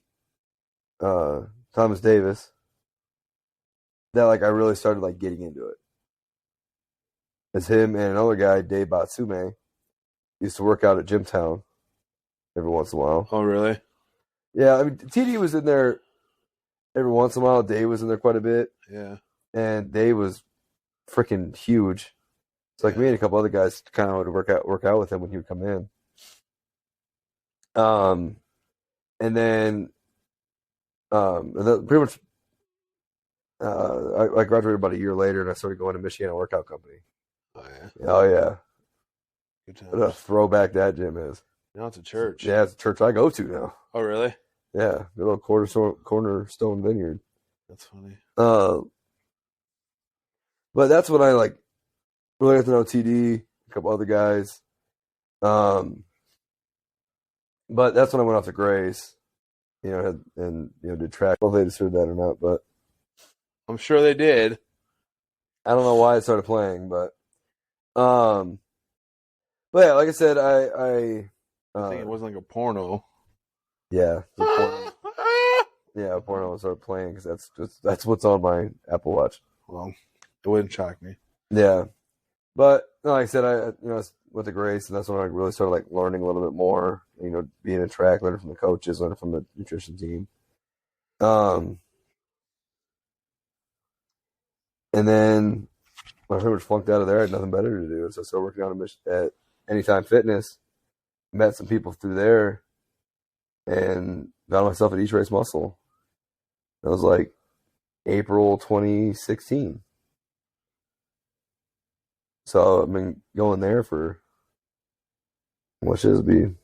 Thomas Davis, that like I really started like getting into it. As him and another guy, Dave Batsume, used to work out at Gymtown every once in a while. Oh, really? Yeah, I mean TD was in there every once in a while. Dave was in there quite a bit. Yeah. And Dave was freaking huge. It's like me and a couple other guys kind of would work out with him when he would come in. And then pretty much, I graduated about a year later, and I started going to Michiana Workout Company. Oh yeah. Oh yeah. Good times. What a throwback that gym is. Now it's a church. Yeah, it's a church I go to now. Oh really? Yeah, the little cornerstone vineyard. That's funny. But that's when I like really got to know TD, a couple other guys. But that's when I went off to Grace, did track. Well, they decided that or not, but I'm sure they did. I don't know why I started playing, but yeah, like I said, I think it wasn't like a porno. Yeah, porno. I started playing because that's what's on my Apple Watch. Well, it wouldn't shock me. Yeah, but like I said, I went to Grace, and that's when I really started like learning a little bit more. Being in track, learning from the coaches, learning from the nutrition team. And then I pretty much flunked out of there. I had nothing better to do, so I started working on at Anytime Fitness. Met some people through there, and found myself at Each Race Muscle. That was like April 2016. So I've been going there for what should it be?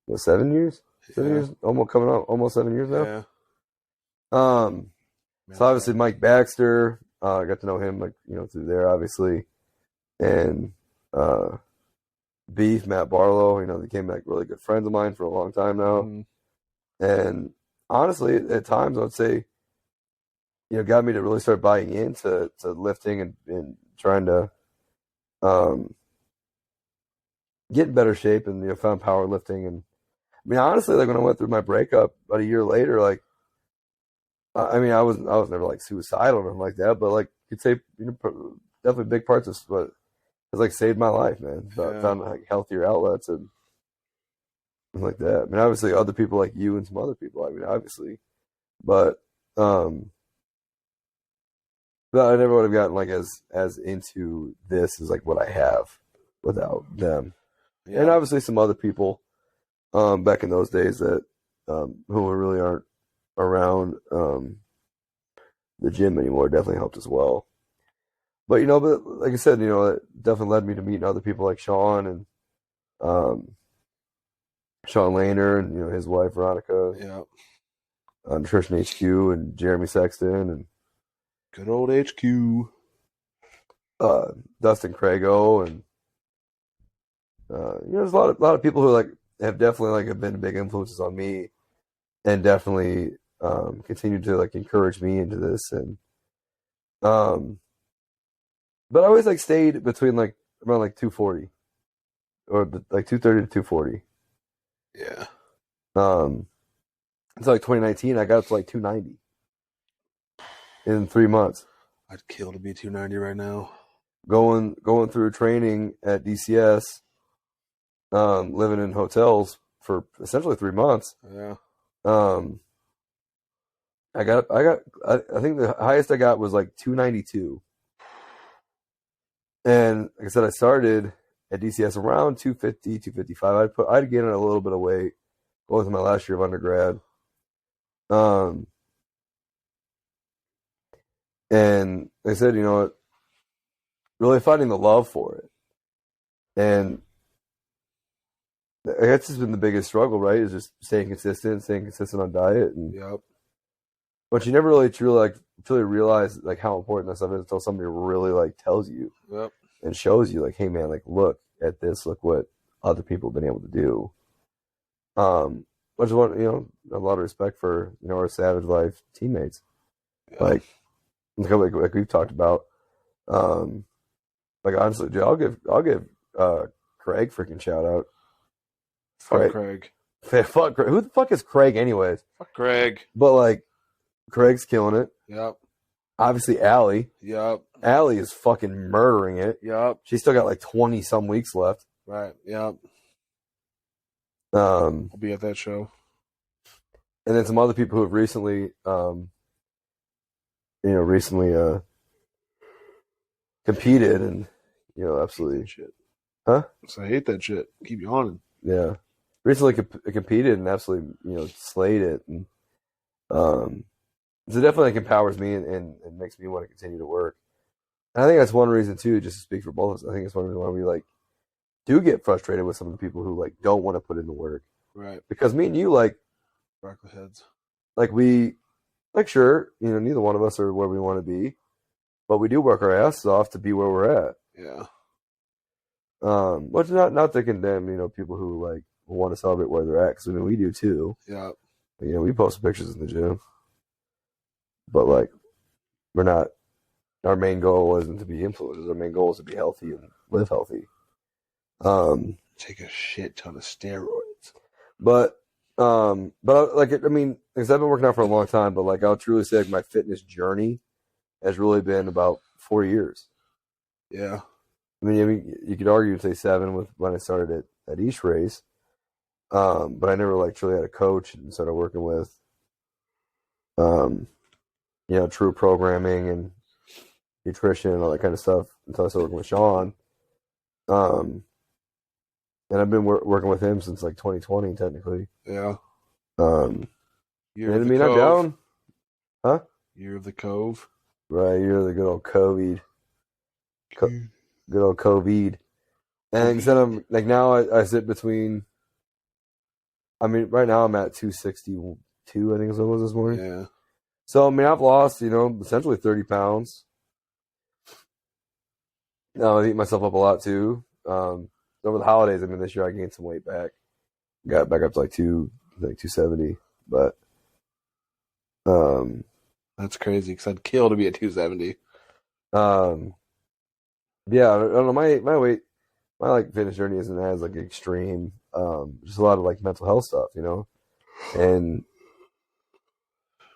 What, 7 years? 7 years? Almost 7 years now. Yeah. So obviously Mike Baxter, I got to know him through there obviously, and Beef Matt Barlow. They became like really good friends of mine for a long time now, and honestly, at times I would say, got me to really start buying into lifting and trying to get in better shape, and found powerlifting. And I mean, honestly, like when I went through my breakup about a year later, like I mean, I was never like suicidal or anything like that, but like you'd say, definitely big parts of what has like saved my life, man. Found like healthier outlets and like that. I mean, obviously, other people like you and some other people. I mean, obviously, but I never would have gotten like as into this as like what I have without them. Yeah. And obviously, some other people back in those days that who really aren't around the gym anymore definitely helped as well. But but like I said, it definitely led me to meeting other people like Sean and Sean Lehner and his wife Veronica. Yeah. Nutrition HQ and Jeremy Sexton and good old HQ. Dustin Crago and there's a lot of people who like have definitely like been big influences on me and definitely continue to like encourage me into this. And but I always like stayed between like around like 240 or like 230 to 240. Yeah. It's like 2019 I got up to like 290 in 3 months. I'd kill to be 290 right now. Going through training at DCS, living in hotels for essentially 3 months. Yeah. I think the highest I got was like 292. And like I said, I started at DCS around 250, 255. I'd gained a little bit of weight going through my last year of undergrad. And like I said, really finding the love for it. And that's just been the biggest struggle, right? Is just staying consistent on diet. And but you never really truly realize like how important that stuff is until somebody really like tells you and shows you like, hey man, like look at this, look what other people have been able to do. Which is what a lot of respect for our Savage Life teammates. Like we've talked about. Like honestly, dude, I'll give Craig freaking shout out. Fuck Craig. Fuck Craig. Who the fuck is Craig anyways? Fuck Craig. But like Craig's killing it. Yep. Obviously Allie. Yep. Allie is fucking murdering it. Yep. She's still got like 20 some weeks left. Right. Yep. I'll be at that show. And then some other people who have recently competed and absolutely shit. Huh? So I hate that shit. Keep yawning. Yeah. Recently competed and absolutely slayed it. And so definitely empowers me and makes me want to continue to work. And I think that's one reason too, just to speak for both of us, I think it's one reason why we like do get frustrated with some of the people who like don't want to put in the work. Right. Because me and you like heads. Like we like sure, neither one of us are where we want to be, but we do work our asses off to be where we're at. Yeah. Which not to condemn, people who like want to celebrate where they're at, because I mean we do too. Yeah. We post pictures in the gym, but like we're not our main goal wasn't to be influencers. Our main goal was to be healthy and live healthy. Take a shit ton of steroids. But like, I mean, because I've been working out for a long time, but like, I'll truly say like, my fitness journey has really been about 4 years. Yeah. I mean, you could argue say 7 with when I started at East Race. But I never like truly had a coach and started working with, true programming and nutrition and all that kind of stuff until I started working with Sean. And I've been working with him since like 2020, technically. Yeah. Year of the Cove. I'm down. Huh? Year of the Cove. Right, year of the good old COVID. Good old COVID. And instead of like now, I sit between. I mean, right now I'm at 262. I think is what it was this morning. Yeah. So I mean, I've lost essentially 30 pounds. Now I eat myself up a lot too. Over the holidays, I mean, this year I gained some weight back. Got back up to like 270, but that's crazy because I'd kill to be at 270. Yeah, I don't know. My weight, my like fitness journey isn't as like extreme. Just a lot of like mental health stuff, and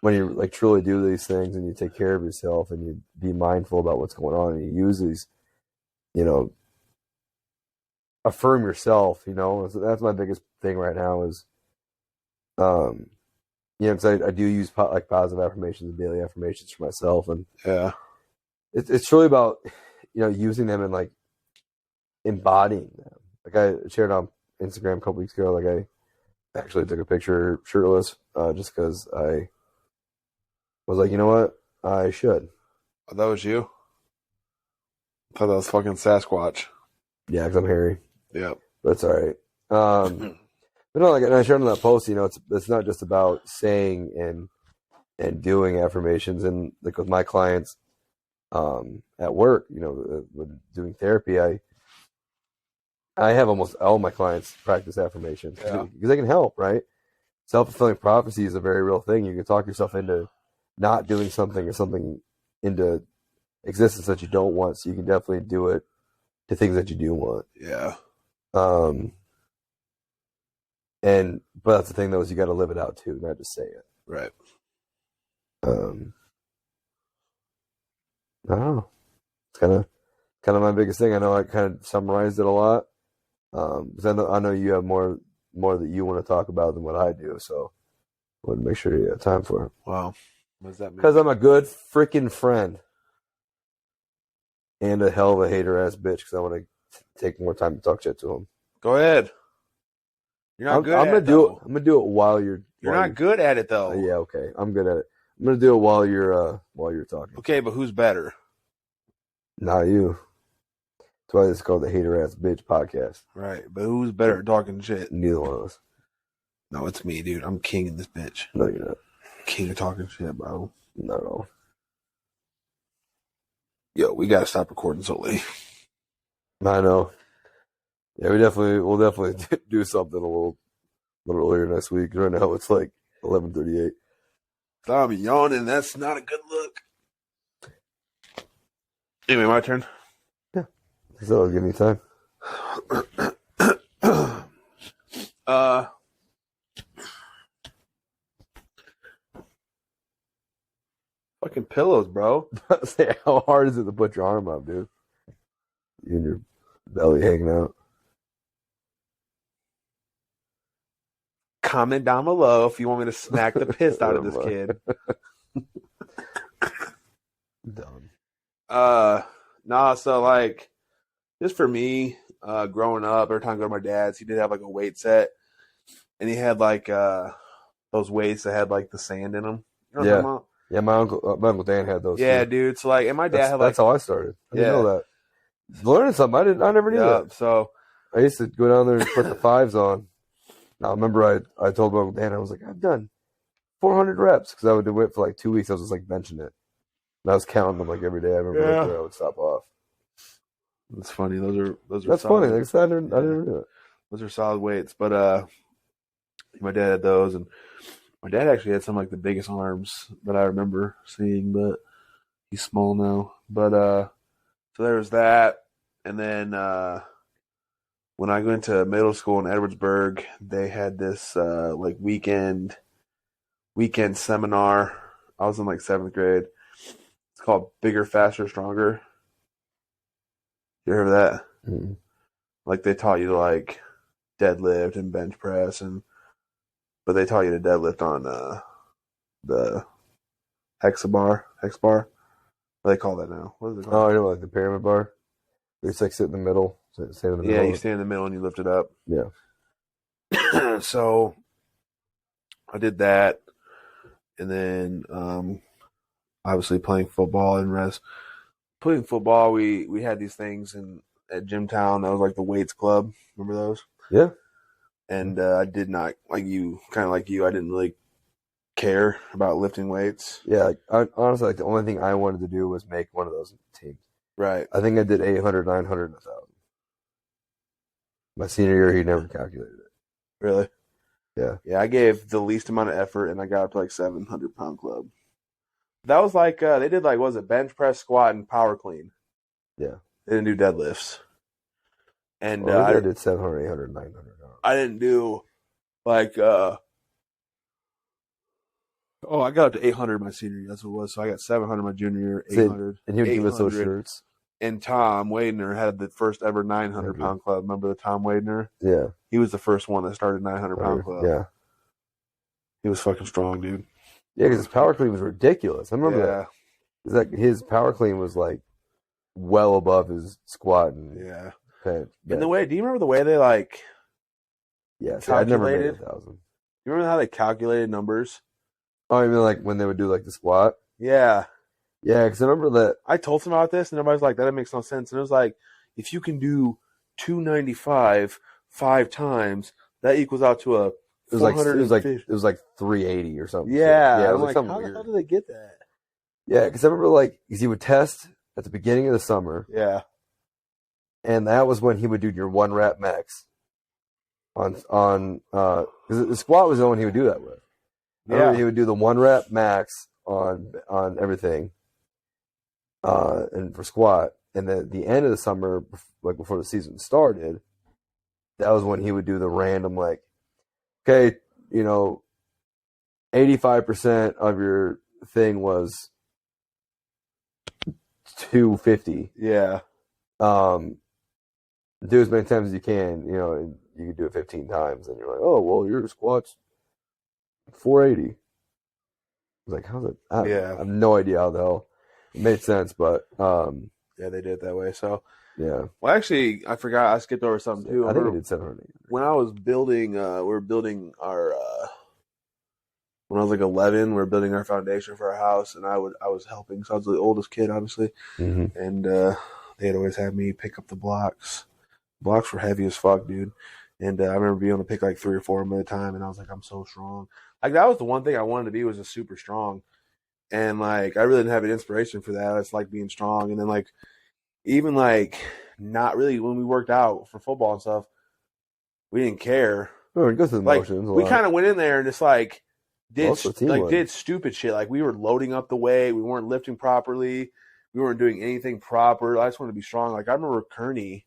when you like truly do these things and you take care of yourself and you be mindful about what's going on and you use these, affirm yourself, so that's my biggest thing right now is, because I do use like positive affirmations and daily affirmations for myself, and yeah, it's really about using them and like embodying them. Like I shared on Instagram a couple weeks ago, like I actually took a picture shirtless just because I was like, you know what, I should. Oh, that was you? I thought that was fucking Sasquatch. Yeah, because I'm hairy. Yep. But it's all right. But no, like, and I shared on that post, it's not just about saying and doing affirmations. And like with my clients at work, with doing therapy, I have almost all my clients practice affirmations because they can help, right? Self-fulfilling prophecy is a very real thing. You can talk yourself into not doing something or something into existence that you don't want. So you can definitely do it to things that you do want. Yeah. But that's the thing though, is you got to live it out too, not just say it. Right. I don't know. It's kind of my biggest thing. I know I kind of summarized it a lot. Because I know you have more that you want to talk about than what I do. So I want to make sure you have time for it. Wow. What does that mean? Because I'm a good freaking friend and a hell of a hater ass bitch. Because I want to take more time to talk shit to him. Go ahead. You're not good at it. I'm gonna do it while you're. You're not good at it though. Yeah, okay. I'm good at it. I'm gonna do it while you're talking. Okay, but who's better? Not you. That's why it's called the Hater Ass Bitch Podcast. Right, but who's better at talking shit? Neither one of us. No, it's me, dude. I'm king of this bitch. No, you're not. King of talking shit, bro. Not at all. Yo, we gotta stop recording so late. I know. Yeah, we'll definitely do something a little earlier next week. Right now it's like 11:38. I'm yawning. That's not a good look. Anyway, my turn. Yeah. So I'll give me time. Fucking pillows, bro. How hard is it to put your arm up, dude? You and your belly hanging out. Comment down below if you want me to smack the piss out of this kid. Done. So like, just for me, growing up, every time I go to my dad's, he did have like a weight set, and he had like those weights that had like the sand in them. You know what I'm talking about? Yeah, my uncle Dan had those. Yeah, too. dude. So like, and my dad had like. That's how I started. I didn't know that. Learning something. I never knew that. So I used to go down there and put the 5s on. Now, I remember I told my Uncle Dan, I was like, I've done 400 reps because I would do it for like 2 weeks. I was just like benching it. And I was counting them like every day. I remember where I would stop off. That's funny. Those are That's funny. Like I said, I never knew it. Those are solid weights. But my dad had those, and my dad actually had some like the biggest arms that I remember seeing, but he's small now. But so there was that, and then when I went to middle school in Edwardsburg, they had this like weekend seminar. I was in like 7th grade. It's called Bigger, Faster, Stronger. You heard of that? Mm-hmm. Like they taught you to like deadlift and bench press, but they taught you to deadlift on the hex bar. What do they call that now? What is it Oh, called? I know, like the pyramid bar. It's like sit in the middle. Stand in the Yeah, middle. you stand in the middle and you lift it up. Yeah. So I did that, and then obviously playing football and rest. Playing football, we had these things at Gymtown. That was like the weights club. Remember those? Yeah. And I did not kind of like you. I didn't really care about lifting weights. Yeah. Honestly, like the only thing I wanted to do was make one of those teams. Right. I think I did 800, 900, and 1,000. My senior year, he never calculated it. Really? Yeah. Yeah, I gave the least amount of effort, and I got up to like 700-pound club. That was like they did like what was it, bench press, squat, and power clean. Yeah. They didn't do deadlifts. And Well, I did 700, 800, 900. I didn't do like I got up to 800 my senior year. That's what it was. So I got 700 my junior year, 800. And he would give us those shirts. And Tom Wadner had the first ever 900-pound club. Remember the Tom Wadner? Yeah. He was the first one that started 900-pound club. Yeah. He was fucking strong, dude. Yeah, because his power clean was ridiculous. I remember that. It's like his power clean was like well above his squat and bench. And the way, do you remember the way they like? Yeah, I never made 1,000. You remember how they calculated numbers? Oh, you mean like when they would do like the squat? Yeah. Yeah, because I remember that. I told them about this, and everybody's like, "That makes no sense." And it was like, if you can do 295 5 times, that equals out to a. It was like 380 or something. Yeah, yeah. I'm like, how the hell did they get that? Yeah, because I remember like he would test at the beginning of the summer. Yeah, and that was when he would do your 1 rep max. Because the squat was the one he would do that with. Yeah, he would do the 1 rep max on everything. And for squat, and then at the end of the summer, like before the season started, that was when he would do the random like, okay, 85% of your thing was 250. Yeah. Do as many times as you can, and you can do it 15 times, and you're like, oh well, your squat's 480. I was like, how's it? I have no idea how the hell. It made sense, but yeah, they did it that way. So yeah. Well, actually, I forgot. I skipped over something too. I think I did 700. When I was building, we were building our. When I was like 11, we were building our foundation for our house, and I was helping. So I was the oldest kid, obviously, and they'd always have me pick up the blocks. Blocks were heavy as fuck, dude. And I remember being able to pick like 3 or 4 of them at a time, and I was like, I'm so strong. Like that was the one thing I wanted to be, was just super strong. And like I really didn't have an inspiration for that. I just like being strong. And then like even like not really when we worked out for football and stuff, we didn't care. Oh, it goes through the motions. We kind of went in there and just like did stupid shit. Like we were loading up the weight, we weren't lifting properly, we weren't doing anything proper. I just wanted to be strong. Like I remember Kearney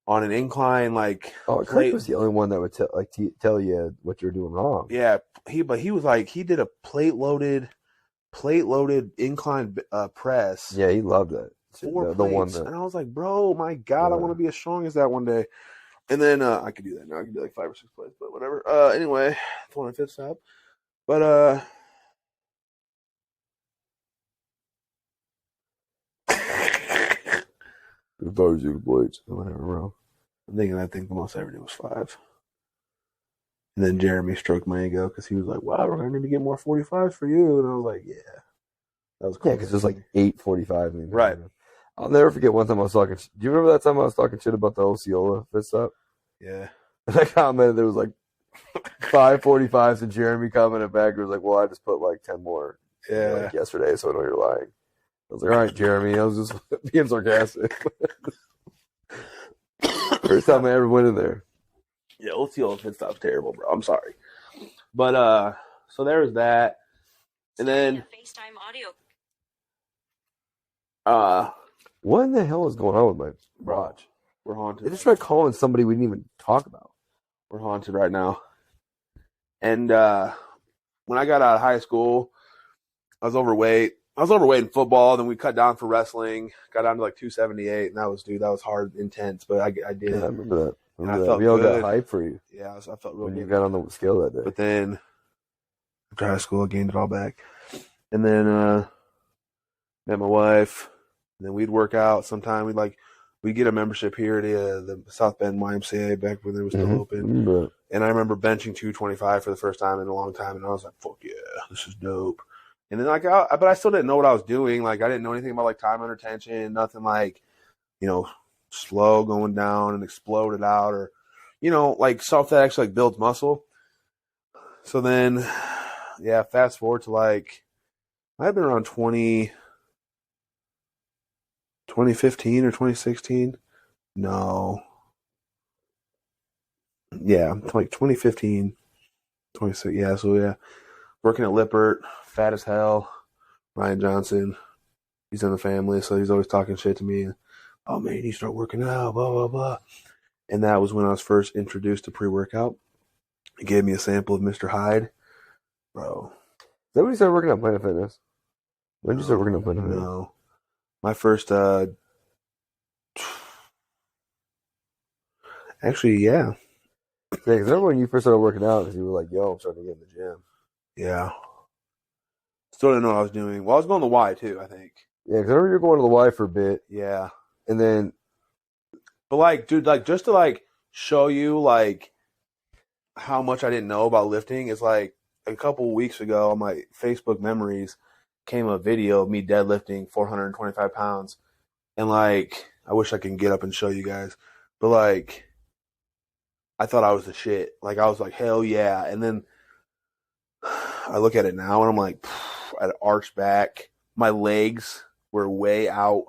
on an incline, like Kearney was the only one that would tell you what you're doing wrong. Yeah, he was like he did a plate loaded incline press. Yeah, he loved it. 4 plates, and I was like, bro, my God, I want to be as strong as that one day. And then I could do that now. I could do like 5 or 6 plates, but whatever. Anyway, that's one fifth stop. But 5 or 6 plates, whatever, bro. I'm thinking I think the most I ever did was 5. And then Jeremy stroked my ego because he was like, wow, we're going to need to get more 45s for you. And I was like, yeah. That was cool. Yeah, because it was like 8:45. Right. I'll never forget one time I was talking. Do you remember that time I was talking shit about the Osceola fist up? Yeah. And I commented there was like 5:45s, and Jeremy commented back. He was like, well, I just put like 10 more yesterday, so I know you're lying. I was like, all right, Jeremy. I was just being sarcastic. First time I ever went in there. Yeah, Osceola fist stop's terrible, bro. I'm sorry. But so there was that. And then FaceTime audio. Uh, What in the hell is going on with my watch? we're I haunted. just tried calling somebody we didn't even talk about. We're haunted right now. And when I got out of high school, I was overweight. I was overweight in football. Then we cut down for wrestling. Got down to like 278, and that was hard, intense. But I did Yeah, I it, remember that. and I felt we all good. got hyped for you Yeah, I felt real when good you got on the scale that day. But then after high school, I gained it all back. And then met my wife. And then we'd work out. Sometime we'd get a membership here to the South Bend YMCA back when they were still open. And I remember benching 225 for the first time in a long time, and I was like, "Fuck yeah, this is dope." And then but I still didn't know what I was doing. Like I didn't know anything about like time under tension, nothing like, slow going down and exploded out, or like stuff that actually like builds muscle. So then, yeah, fast forward to like I've been around 2015 or 2016. No, yeah, like 2015, 26. Yeah, so yeah, working at Lippert, fat as hell. Ryan Johnson, he's in the family, so he's always talking shit to me. Oh man, you start working out, blah blah blah. And that was when I was first introduced to pre-workout. He gave me a sample of Mr. Hyde, bro. Is that when you started working on Planet Fitness? When did you start working on Planet Fitness? No, my first. Actually, yeah. Yeah, because remember when you first started working out, because you were like, "Yo, I'm starting to get in the gym." Yeah. Still didn't know what I was doing. Well, I was going to Y too, I think. Yeah, because I remember you were going to the Y for a bit. Yeah. And then, but like, dude, like just to like show you like how much I didn't know about lifting is like a couple weeks ago on my Facebook memories came a video of me deadlifting 425 pounds. And like, I wish I can get up and show you guys, but like, I thought I was the shit. Like, I was like, hell yeah. And then I look at it now and I'm like, I'd arched back. My legs were way out.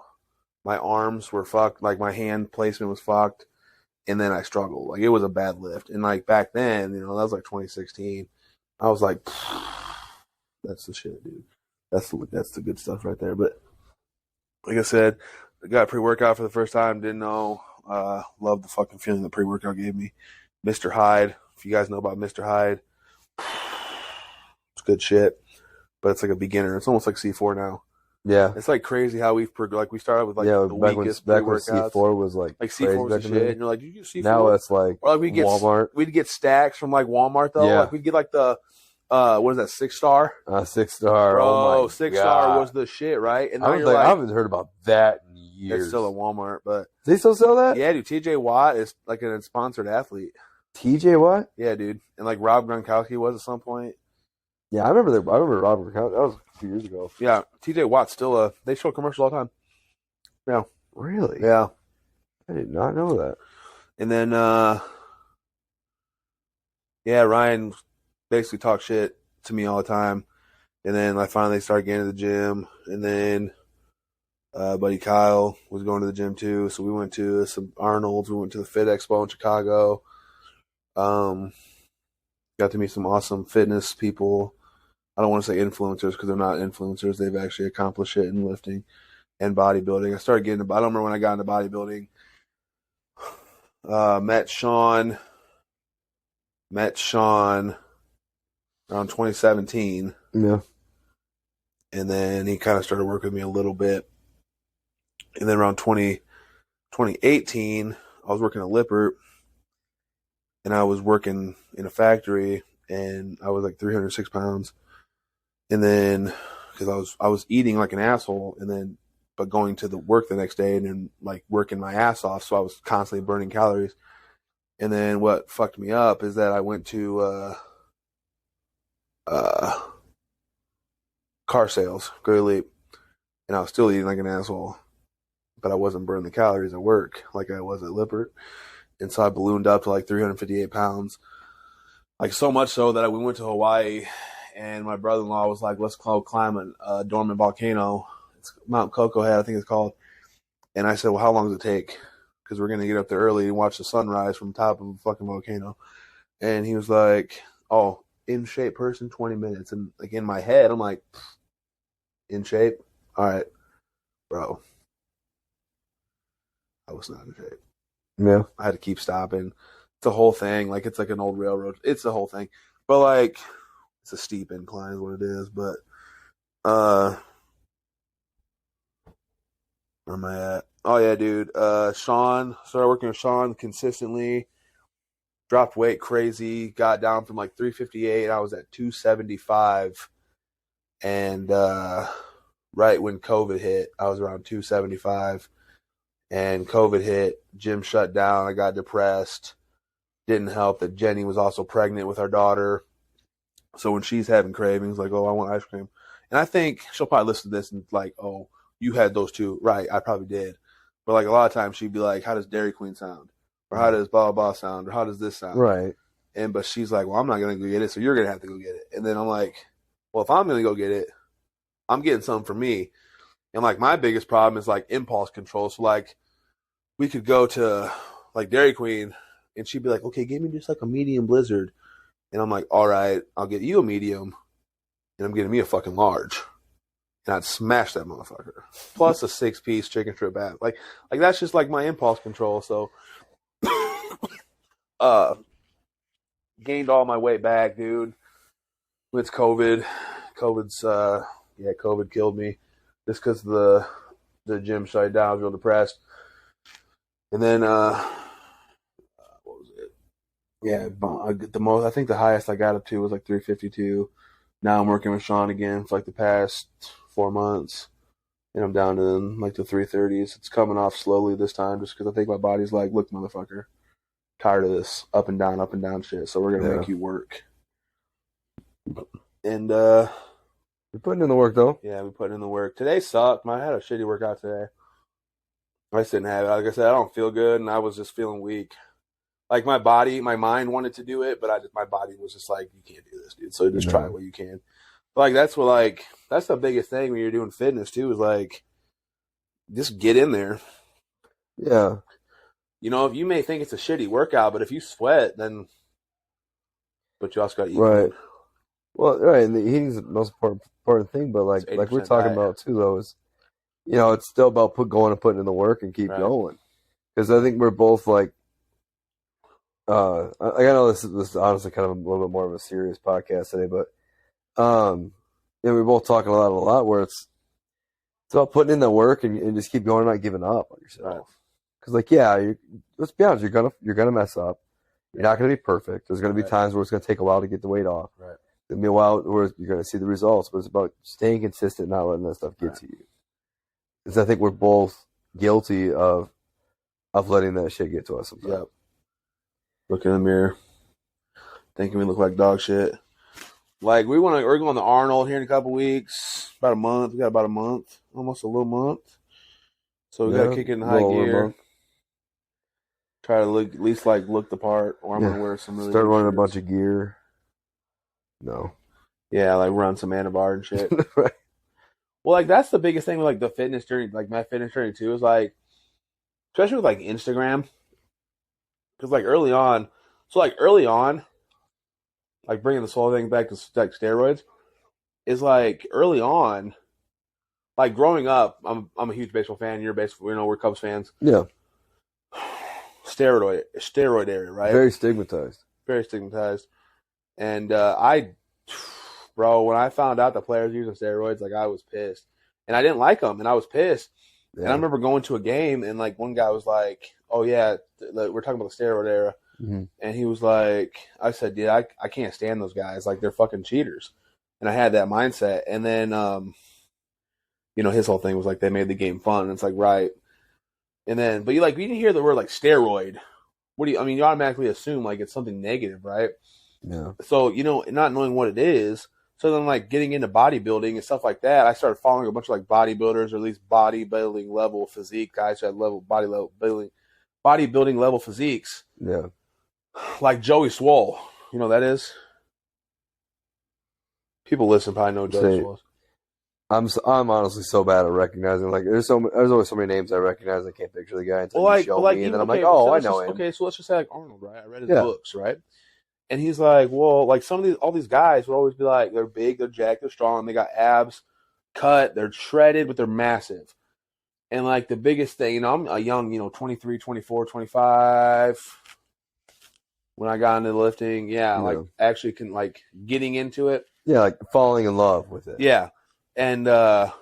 My arms were fucked. Like, my hand placement was fucked. And then I struggled. Like, it was a bad lift. And like, back then, that was like 2016. I was like, that's the shit, dude. That's the good stuff right there. But like I said, I got pre-workout for the first time. Didn't know. Loved the fucking feeling that pre-workout gave me. Mr. Hyde. If you guys know about Mr. Hyde, it's good shit. But it's like a beginner. It's almost like C4 now. yeah, It's like crazy how we started with like yeah, the back weakest when pre-workouts. C4 was like C4 was the shit, and you're like, you get C4. Now it's like or like we get Walmart. We'd get stacks from like Walmart though. Yeah. Like we'd get like the what is that, 6-star? 6-star. Bro, oh my 6-star God. was the shit, right? And now I haven't heard about that in years. it's still at Walmart, but do they still sell that? yeah, dude. TJ Watt is like a sponsored athlete. TJ Watt? Yeah, dude. And like Rob Gronkowski was at some point. Yeah, I remember Robert Gronkowski. That was a few years ago. Yeah, TJ Watt's still they show commercials all the time. Yeah. Really? Yeah. I did not know that. And then Ryan basically talked shit to me all the time. And then I finally started getting to the gym. And then buddy Kyle was going to the gym too. So we went to some Arnold's. We went to the Fit Expo in Chicago. Got to meet some awesome fitness people. I don't want to say influencers because they're not influencers. They've actually accomplished shit in lifting and bodybuilding. I started getting I don't remember when I got into bodybuilding. Met Sean around 2017. Yeah. And then he kind of started working with me a little bit. And then around 2018, I was working at Lippert. And I was working in a factory. And I was like 306 pounds. And then, because I was eating like an asshole. And then, but going to the work the next day and then like working my ass off. So I was constantly burning calories. And then what fucked me up is that I went to car sales, Great Leap, and I was still eating like an asshole, but I wasn't burning the calories at work like I was at Lippert. And so I ballooned up to like 358 pounds. Like so much so that we went to Hawaii and my brother-in-law was like, let's climb a dormant volcano. It's Mount Coco Head, I think it's called. And I said, well, how long does it take? Because we're going to get up there early and watch the sunrise from the top of a fucking volcano. And he was like, oh, in shape person, 20 minutes. And like in my head, I'm like, in shape? All right. bro, I was not in shape. Yeah. I had to keep stopping. It's a whole thing. Like, it's like an old railroad. It's the whole thing. But, like, it's a steep incline is what it is. But, where am I at? Oh, yeah, dude. Sean, started working with Sean consistently. Dropped weight crazy. Got down from, like, 358. I was at 275. And, right when COVID hit, I was around 275. And COVID hit. Gym shut down. I got depressed. Didn't help that Jenny was also pregnant with our daughter. So when she's having cravings, like, oh, I want ice cream. And I think she'll probably listen to this and like, oh, you had those too. Right, I probably did. But like a lot of times she'd be like, how does Dairy Queen sound? Or how does blah, blah sound? Or how does this sound? Right. But she's like, well, I'm not going to go get it, so you're going to have to go get it. And then I'm like, well, if I'm going to go get it, I'm getting something for me. And like my biggest problem is like impulse control. So like we could go to like Dairy Queen and she'd be like, okay, give me just like a medium blizzard. And I'm like, all right, I'll get you a medium and I'm getting me a fucking large. And I'd smash that motherfucker. Plus a 6-piece chicken strip bat. Like that's just like my impulse control. So gained all my weight back, dude. It's COVID. COVID killed me. Just because the gym shut down, I was real depressed. And then what was it? Yeah, I think the highest I got up to was like 352. Now I'm working with Sean again for like the past 4 months. And I'm down in like the 330s. It's coming off slowly this time just because I think my body's like, look, motherfucker, tired of this up and down shit. So we're going to make you work. And you're putting in the work though. Yeah, we put in the work. Today sucked. I had a shitty workout today. I just didn't have it. Like I said, I don't feel good, and I was just feeling weak. Like my mind wanted to do it, but my body was just like, you can't do this, dude. So just try what you can. But like that's the biggest thing when you're doing fitness too is like, just get in there. Yeah. You know, if you may think it's a shitty workout, but if you sweat, then, but you also got to eat. Right. Food. Well, right, and the eating's the most important thing. But like we're talking about too, though, is it's still about putting in the work and keep going. Because I think we're both like, I know this is honestly kind of a little bit more of a serious podcast today, but we're both talking a lot where it's about putting in the work and just keep going, not giving up on yourself. Because let's be honest, you're gonna mess up. You're not gonna be perfect. There's gonna be times where it's gonna take a while to get the weight off. Right. There'll be a while where you're gonna see the results, but it's about staying consistent, not letting that stuff get to you. Because I think we're both guilty of letting that shit get to us sometimes. Yep. Look in the mirror, thinking we look like dog shit. Like we're going to Arnold here in a couple weeks. About a month. We got about a month, almost a little month. So we got to kick it in high gear. Try to at least look the part, or I'm gonna wear some really. Start running a bunch of gear. No. Yeah, like run some Anabar and shit. Right. Well, like that's the biggest thing with like the fitness journey, like my fitness journey too, is like, especially with like Instagram, because like early on, like bringing this whole thing back to like steroids, is like early on, like growing up, I'm a huge baseball fan. You're we're Cubs fans. Yeah. Steroid area, right? Very stigmatized. And when I found out the players using steroids, like I was pissed, and I didn't like them, and I was pissed. Yeah. And I remember going to a game, and like one guy was like, "Oh yeah, we're talking about the steroid era," and he was like, "I said, yeah, I can't stand those guys. Like they're fucking cheaters," and I had that mindset. And then, his whole thing was like they made the game fun. And it's like right. And then, but you didn't hear the word like steroid. You automatically assume like it's something negative, right? Yeah. So, not knowing what it is. So then like getting into bodybuilding and stuff like that, I started following a bunch of like bodybuilders or at least bodybuilding level physique guys who had bodybuilding level physiques. Yeah. Like Joey Swole. You know who that is? People listen probably know Joey Swole. I'm honestly so bad at recognizing. Like, there's always so many names I recognize. I can't picture the guy until you show me, and then I'm like, oh, I know him. Okay, so let's just say like Arnold, right? I read his books, right? And he's like, well, like all these guys would always be like, they're big, they're jacked, they're strong, they got abs, cut, they're shredded, but they're massive. And like the biggest thing, I'm a young, 23, 24, 25 when I got into lifting. Yeah, like actually like getting into it. Yeah, like falling in love with it. Yeah. And that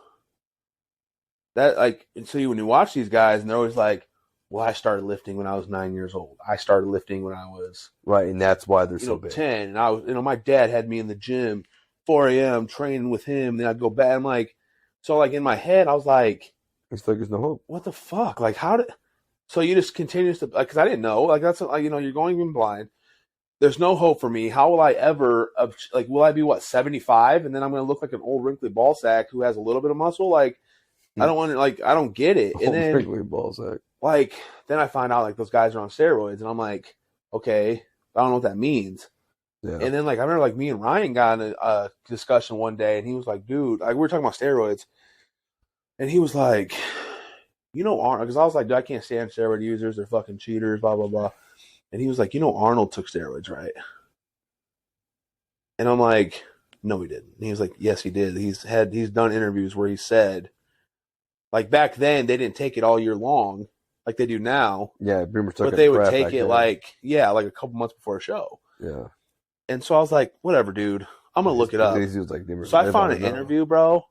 like, and so when you watch these guys and they're always like, well, I started lifting when I was 9 years old. I started lifting when I was right, and that's why they're so big. 10. And I was, my dad had me in the gym, 4 a.m. training with him. Then I'd go back. I'm like, so like in my head, I was like, it's like there's no hope. What the fuck? Like, how did? So you just continue to like, because I didn't know. Like that's like, you're going in blind. There's no hope for me. How will I ever like? Will I be what 75, and then I'm going to look like an old wrinkly ball sack who has a little bit of muscle? Like, I don't want to. Like, I don't get it. And then wrinkly ball sack. Like, then I find out like those guys are on steroids, and I'm like, okay, I don't know what that means. Yeah. And then like I remember like me and Ryan got in a discussion one day, and he was like, dude, like we were talking about steroids, and he was like, Arnold, because I was like, dude, I can't stand steroid users, they're fucking cheaters, blah blah blah. And he was like, Arnold took steroids, right? And I'm like, no, he didn't. And he was like, yes, he did. He's done interviews where he said, like back then they didn't take it all year long like they do now. Yeah, but they would take it like a couple months before a show. Yeah. And so I was like, whatever, dude. I'm gonna look it up. So I found an interview, bro.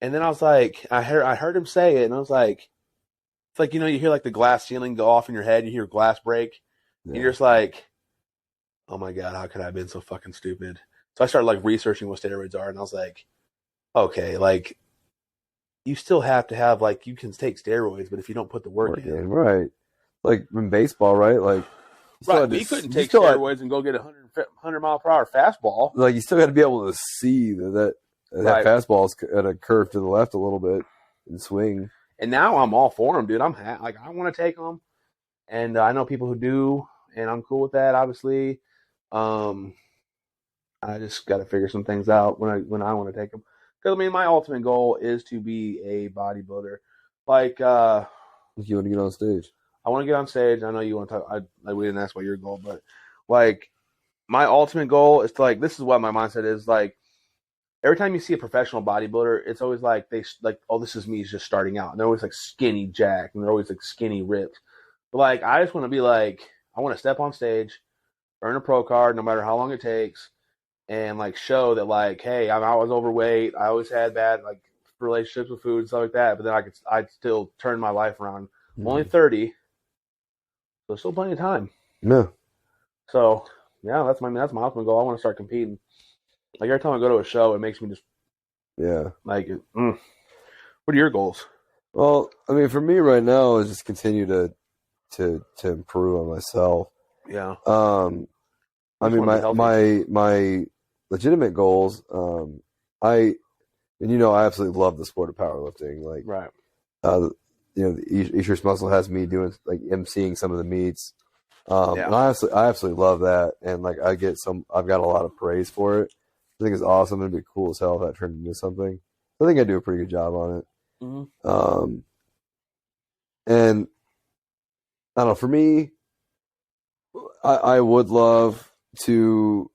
And then I was like, I heard him say it, and I was like, it's like, you hear like the glass ceiling go off in your head, you hear glass break. Yeah. You're just like, oh my God, how could I have been so fucking stupid? So I started like researching what steroids are, and I was like, okay, like you still have to have like you can take steroids, but if you don't put the work in, right? Like in baseball, right? Like you couldn't take steroids and go get a 100 mile per hour fastball. Like you still got to be able to see that fastball is at a curve to the left a little bit and swing. And now I'm all for them, dude. I'm like I want to take them, and I know people who do, and I'm cool with that. Obviously, I just got to figure some things out when I want to take them. Because I mean, my ultimate goal is to be a bodybuilder. Like, you want to get on stage? I want to get on stage. I know you want to talk. We didn't ask about your goal, but like, my ultimate goal is to like. This is what my mindset is. Like, every time you see a professional bodybuilder, it's always like they like, oh, this is me just starting out. And they're always like skinny jacked, and they're always like skinny ripped. But like, I just want to be like, I want to step on stage, earn a pro card, no matter how long it takes. And like show that like, hey, I was overweight. I always had bad like relationships with food and stuff like that. But then I'd still turn my life around. I'm only 30, so still plenty of time. Yeah. So yeah, that's my ultimate goal. I want to start competing. Like every time I go to a show, it makes me just like. What are your goals? Well, I mean, for me right now is just continue to improve on myself. Yeah. I mean, my legitimate goals, I absolutely love the sport of powerlifting. Like, right. The East Muscle has me doing like emceeing some of the meets. And I absolutely love that. And like, I've got a lot of praise for it. I think it's awesome. It'd be cool as hell if that turned into something. I think I do a pretty good job on it. Mm-hmm. And I don't know, for me, I would love to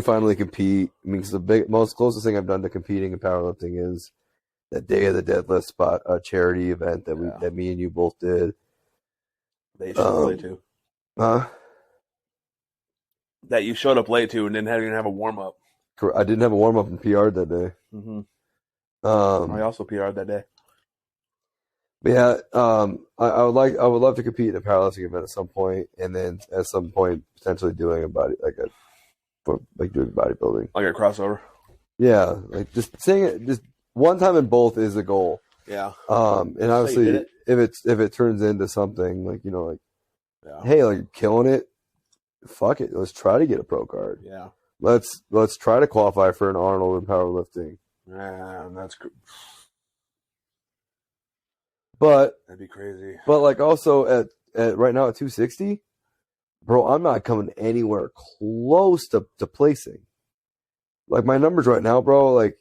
finally compete. I mean, because the most closest thing I've done to competing in powerlifting is that Day of the Deadlift spot, a charity event that me and you both did. That you showed up late to. That you showed up late to and didn't even have a warm up. I didn't have a warm up and PR'd that day. Mm-hmm. I also PR'd that day. But yeah, I would love to compete in a powerlifting event at some point, and then at some point potentially doing doing bodybuilding, like a crossover. Yeah, like just saying it, just one time in both is the goal. Yeah. And obviously, if it turns into something like hey, like you're killing it, fuck it, let's try to get a pro card. Yeah. Let's try to qualify for an Arnold in powerlifting. Man, that's. But that'd be crazy. But like also at right now at 260, bro, I'm not coming anywhere close to placing. Like my numbers right now, bro, like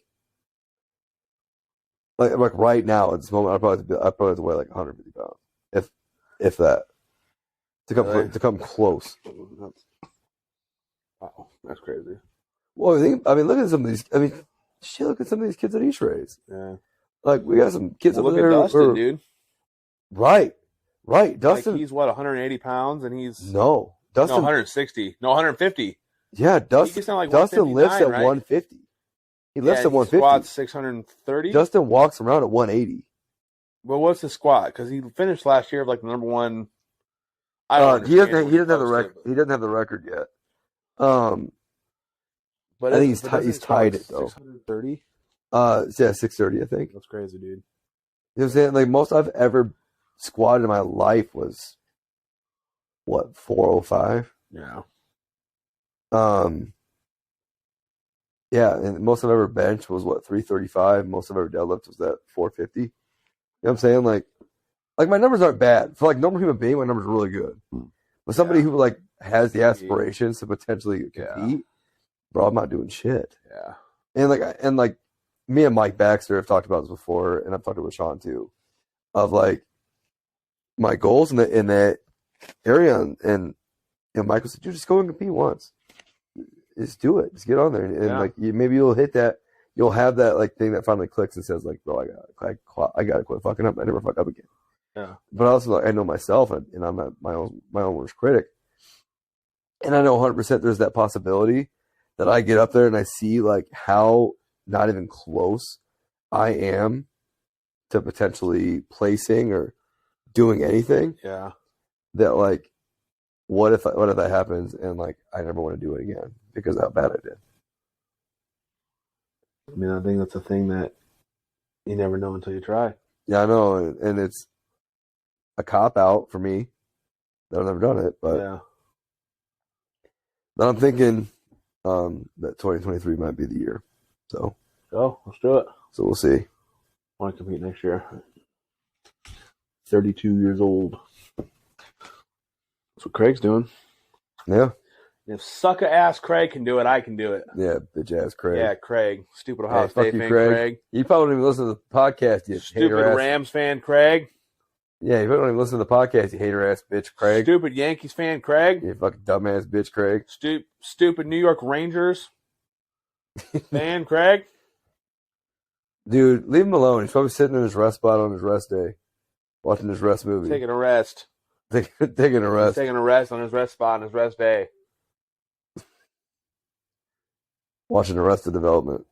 right now at this moment, I'd probably have to weigh like 150 pounds, if that, to come close. Wow, that's crazy. Well, I mean, look at some of these. I mean, shit, look at some of these kids at H.A.B. Yeah. Like we got some kids Well, up look there. at Dustin, dude. Right. Dustin. Like he's what 180 pounds, and he's No, no Dustin. 160, no 150. Yeah, He gets down like Dustin lifts 159, at right? 150. He Yeah, lifts and at he 150. squats 630. Dustin walks around at 180. Well, what's his squat? Because he finished last year of like the number one. I don't He understand. doesn't. He doesn't have the record. record. He doesn't have the record yet. I think he's tied it though. 630. Yeah, 630. I think. That's crazy, dude. You know what I'm saying? Like most I've ever squatted in my life was what 405. Yeah. Yeah, and most I've ever benched was what 335. Most I've ever deadlift was that 450. You know what I'm saying? Like my numbers aren't bad for like normal human being. My numbers are really good. But somebody who like has the aspirations to potentially compete, bro, I'm not doing shit. Yeah. And like me and Mike Baxter have talked about this before, and I've talked with Sean too, of like my goals in that area, and Michael said, "You just go and compete once. Just do it. Just get on there, and like maybe you'll hit that. You'll have that like thing that finally clicks and says like, bro, I got to quit fucking up. I never fuck up again." Yeah. But also, like, I know myself, and I'm not my own worst critic, and I know 100% there's that possibility that I get up there and I see like how not even close I am to potentially placing or doing anything. Yeah. That like, what if that happens and like I never want to do it again because of how bad I did. I mean, I think that's a thing that you never know until you try. Yeah, I know, and it's a cop out for me that I've never done it, but I'm thinking that 2023 might be the year. So let's do it. So we'll see. I want to compete next year. 32 years old. That's what Craig's doing. Yeah. If sucker ass Craig can do it, I can do it. Yeah, bitch ass Craig. Yeah, Craig. Stupid Ohio State fan, Craig. You probably don't even listen to the podcast, you stupid Rams fan, Craig. Yeah, you don't even listen to the podcast, you hater ass bitch, Craig. Stupid Yankees fan, Craig. You fucking dumbass bitch, Craig. Stupid New York Rangers fan, Craig. Dude, leave him alone. He's probably sitting in his rest spot on his rest day, watching his rest movie. Taking a rest. Taking a rest. He's taking a rest on his rest spot on his rest day. Watching Arrested Development.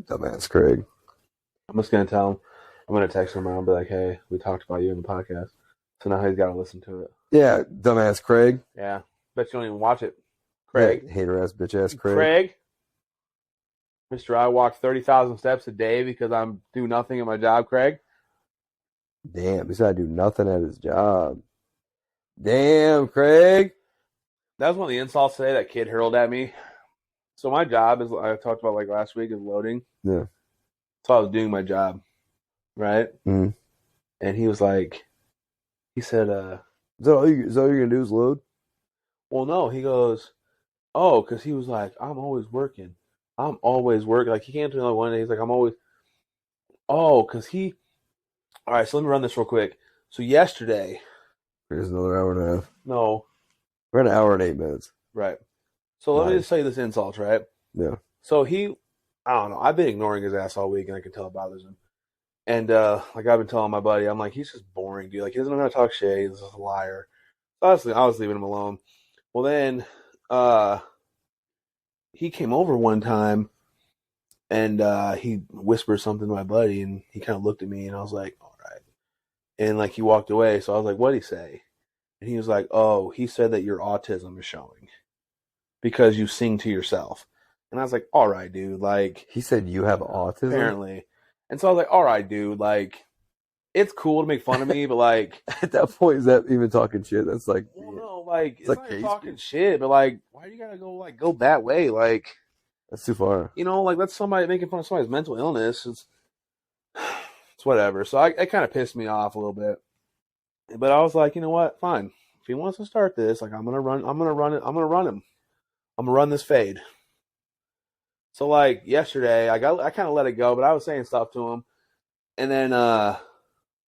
Dumbass Craig. I'm just going to tell him. I'm going to text him and be like, hey, we talked about you in the podcast. So now he's got to listen to it. Yeah, dumbass Craig. Yeah. Bet you don't even watch it. Craig. Yeah, hater ass, bitch ass Craig. Craig. Mr. I walk 30,000 steps a day because I'm do nothing at my job, Craig. Damn, he's got to do nothing at his job. Damn, Craig. That was one of the insults today that kid hurled at me. So my job is, I talked about like last week, is loading. Yeah. So I was doing my job, right? Mm-hmm. And he was like, he said, is that all you're going to do is load? Well, no. He goes, oh, because he was like, I'm always working. Like, he came to me like one day, he's like, I'm always, all right, so let me run this real quick. So yesterday. Here's another hour and a half. No. We're at an hour and 8 minutes. Right. So let me just say this insult, right? Yeah. So I don't know. I've been ignoring his ass all week, and I can tell it bothers him. And like I've been telling my buddy, I'm like, he's just boring, dude. Like, he doesn't know how to talk shit. He's just a liar. Honestly, I was leaving him alone. Well, then he came over one time, and he whispered something to my buddy, and he kind of looked at me, and I was like, all right. And like he walked away, so I was like, what'd he say? And he was like, oh, he said that your autism is showing because you sing to yourself. And I was like, all right, dude. Like, he said you have autism? Apparently. And so I was like, all right, dude. Like, it's cool to make fun of me, but like, at that point, is that even talking shit? That's like, well, no, like, it's like not talking shit, but like, why do you gotta go that way? Like, that's too far. You know, like, that's somebody making fun of somebody's mental illness. It's whatever. So I kind of pissed me off a little bit. But I was like, you know what? Fine. If he wants to start this, like, I'm gonna run him. I'm gonna run this fade. So like yesterday, I kind of let it go, but I was saying stuff to him, and then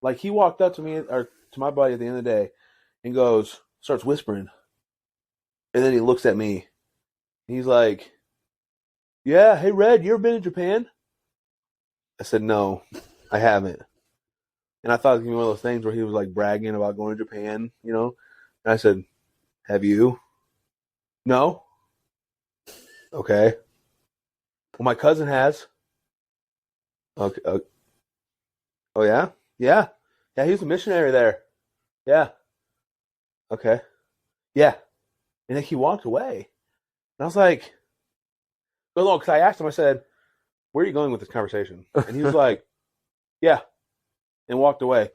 like he walked up to me or to my buddy at the end of the day, and starts whispering, and then he looks at me. He's like, yeah, hey, Red, you ever been to Japan? I said, no, I haven't. And I thought it was going to be one of those things where he was like bragging about going to Japan, you know? And I said, have you? No? Okay. Well, my cousin has. Okay. Oh, yeah? Yeah. Yeah, he was a missionary there. Yeah. Okay. Yeah. And then he walked away. And I was like, well, no, because I asked him, I said, where are you going with this conversation? And he was like, yeah. And walked away.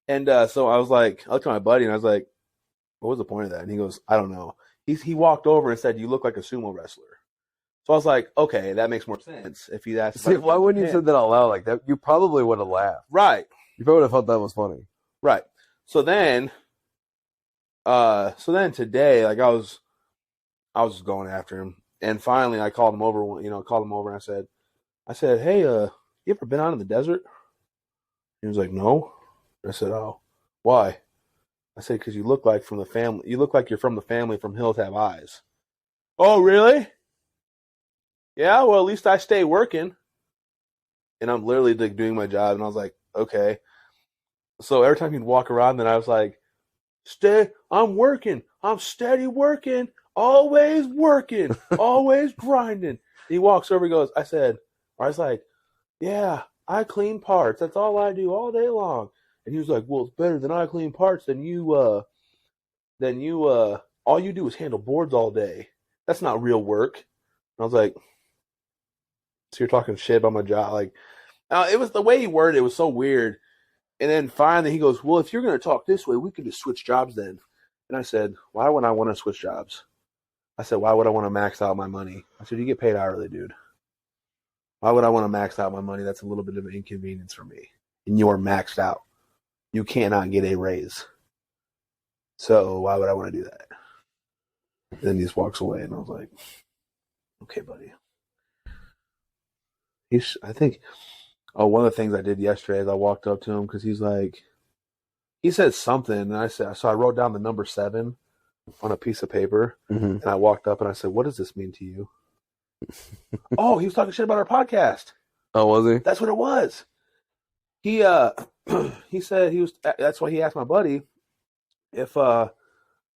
And so I was like, I looked at my buddy and I was like, what was the point of that? And he goes, I don't know. He walked over and said, you look like a sumo wrestler. So I was like, okay, that makes more sense. If he'd asked, See, why wouldn't you have said that out loud like that? You probably would have laughed. Right. You probably would have thought that was funny. Right. So then today, like I was just going after him, and finally I called him over. And I said, hey, you ever been out in the desert? He was like, no. I said, oh, why? I said, because you look like from the family. You look like you're from the family from Hills Have Eyes. Oh, really? Yeah. Well, at least I stay working. And I'm literally like doing my job, and I was like, okay. So every time he'd walk around, then I was like, I'm working. I'm steady working. Always working. Always grinding. He walks over, he goes, I was like, yeah, I clean parts. That's all I do all day long. And he was like, well, it's better than I clean parts than you, all you do is handle boards all day. That's not real work. And I was like, so you're talking shit about my job? Like, it was the way he worded it was so weird. And then finally he goes, well, if you're going to talk this way, we could just switch jobs then. And I said, why would I want to switch jobs? I said, why would I want to max out my money? I said, you get paid hourly, dude. Why would I want to max out my money? That's a little bit of an inconvenience for me. And you are maxed out. You cannot get a raise. So why would I want to do that? And then he just walks away, and I was like, okay, buddy. One of the things I did yesterday is I walked up to him because he said something, and I wrote down the number 7 on a piece of paper, and I walked up and I said, what does this mean to you? Oh, he was talking shit about our podcast. Oh, was he? That's what it was. He said that's why he asked my buddy if how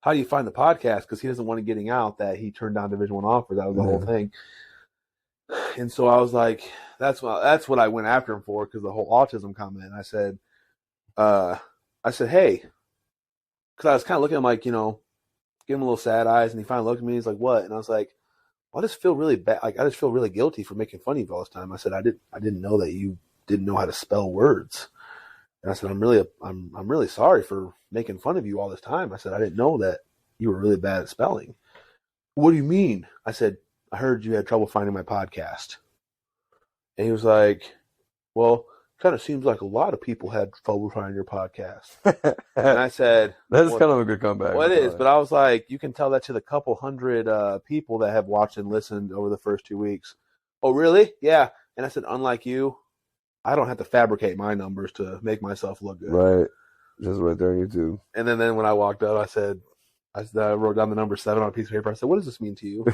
do you find the podcast, because he doesn't want to getting out that he turned down Division I offers. That was the whole thing. And so I was like, that's what I went after him for, because the whole autism comment. And I said, hey, because I was kind of looking at him like, give him a little sad eyes, and he finally looked at me. He's like, what? And I was like, well, I just feel really bad. Like, I just feel really guilty for making fun of you all this time. I said, I didn't know that you didn't know how to spell words. And I said, I'm really sorry for making fun of you all this time. I said, I didn't know that you were really bad at spelling. What do you mean? I said, I heard you had trouble finding my podcast. And he was like, well, kind of seems like a lot of people had trouble finding your podcast. And I said, that's kind of a good comeback. Well, it is, but I was like, you can tell that to the couple hundred people that have watched and listened over the first 2 weeks. Oh, really? Yeah. And I said, unlike you, I don't have to fabricate my numbers to make myself look good. Right. Just right there on YouTube. And then when I walked up, I wrote down the number 7 on a piece of paper. I said, what does this mean to you?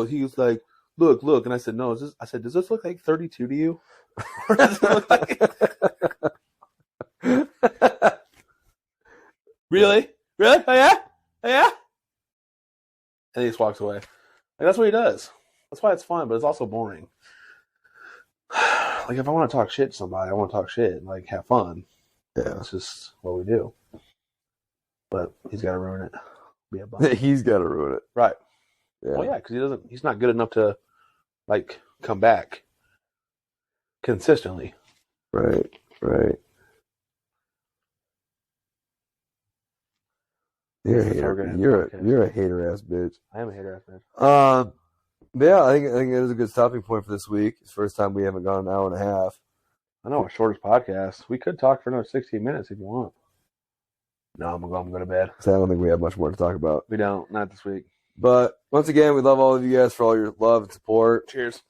He was like, look. And I said, no, does this look like 32 to you? Or does it look like... Really? Oh, yeah? Oh, yeah? And he just walks away. Like, that's what he does. That's why it's fun, but it's also boring. Like, if I want to talk shit to somebody, I want to talk shit and, like, have fun. Yeah. That's just what we do. But he's got to ruin it. Be a bum. He's got to ruin it. Right. Yeah. Well, yeah, because he's not good enough to, like, come back consistently. Right. You're a hater ass bitch. I am a hater ass bitch. Yeah, I think it is a good stopping point for this week. It's the first time we haven't gone an hour and a half. I know, our shortest podcast. We could talk for another 16 minutes if you want. No, I'm gonna go to bed. So I don't think we have much more to talk about. We don't, not this week. But once again, we love all of you guys for all your love and support. Cheers.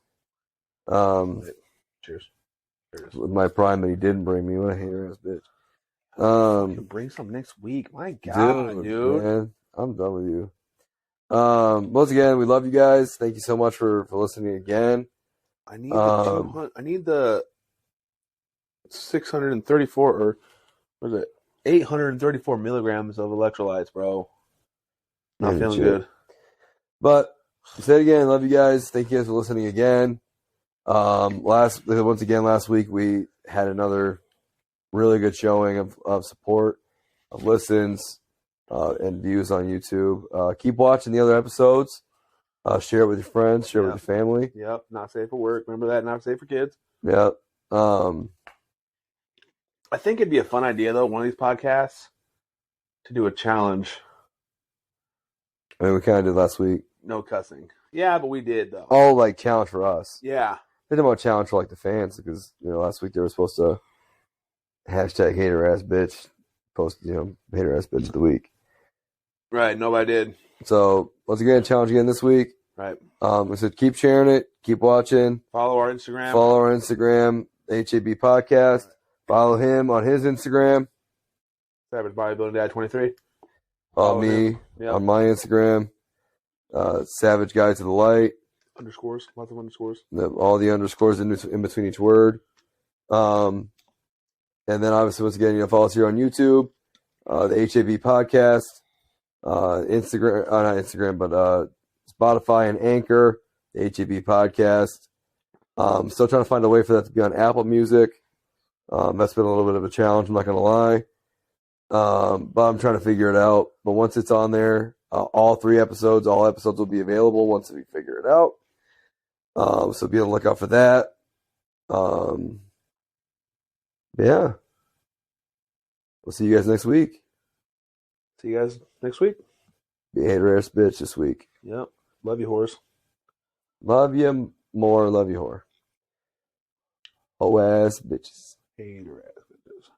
Cheers. With my prime that he didn't bring me. What a hater ass bitch. Bring some next week. My God, dude. Man, I'm done with you. Once again, we love you guys. Thank you so much for listening again. I need the 200. I need the 634 or was it 834 milligrams of electrolytes, bro. Not feeling good. But say it again. Love you guys. Thank you guys for listening again. Last week we had another really good showing of support, of listens, and views on YouTube. Keep watching the other episodes. Share it with your friends. Share it with your family. Yep. Not safe for work. Remember that. Not safe for kids. Yep. I think it'd be a fun idea though. One of these podcasts to do a challenge. I mean, we kind of did last week. No cussing. Yeah, but we did though. Oh, like challenge for us. Yeah. They're talking about challenge for like the fans because last week they were supposed to hashtag hater ass bitch post hater ass bitch of the week. Right. Nobody did. So once again, challenge again this week. Right. I said keep sharing it, keep watching. Follow our Instagram. H.A.B. podcast. Follow him on his Instagram. Savage Bodybuilding Dad 23. Follow me on my Instagram. Savage Guide to the Light. Underscores. Lots of underscores. All the underscores in between each word. And then obviously once again, follow us here on YouTube. The H.A.B. podcast. Instagram, not Instagram, but Spotify and Anchor. The H.A.B. podcast. Still trying to find a way for that to be on Apple Music. That's been a little bit of a challenge, I'm not going to lie. But I'm trying to figure it out. But once it's on there, all episodes will be available once we figure it out. So be on the lookout for that. Yeah. We'll see you guys next week. See you guys next week. Be a hater ass bitch this week. Yep. Love you, whores. Love you more. Love you, whore. Oh ass bitches. Hater ass bitches.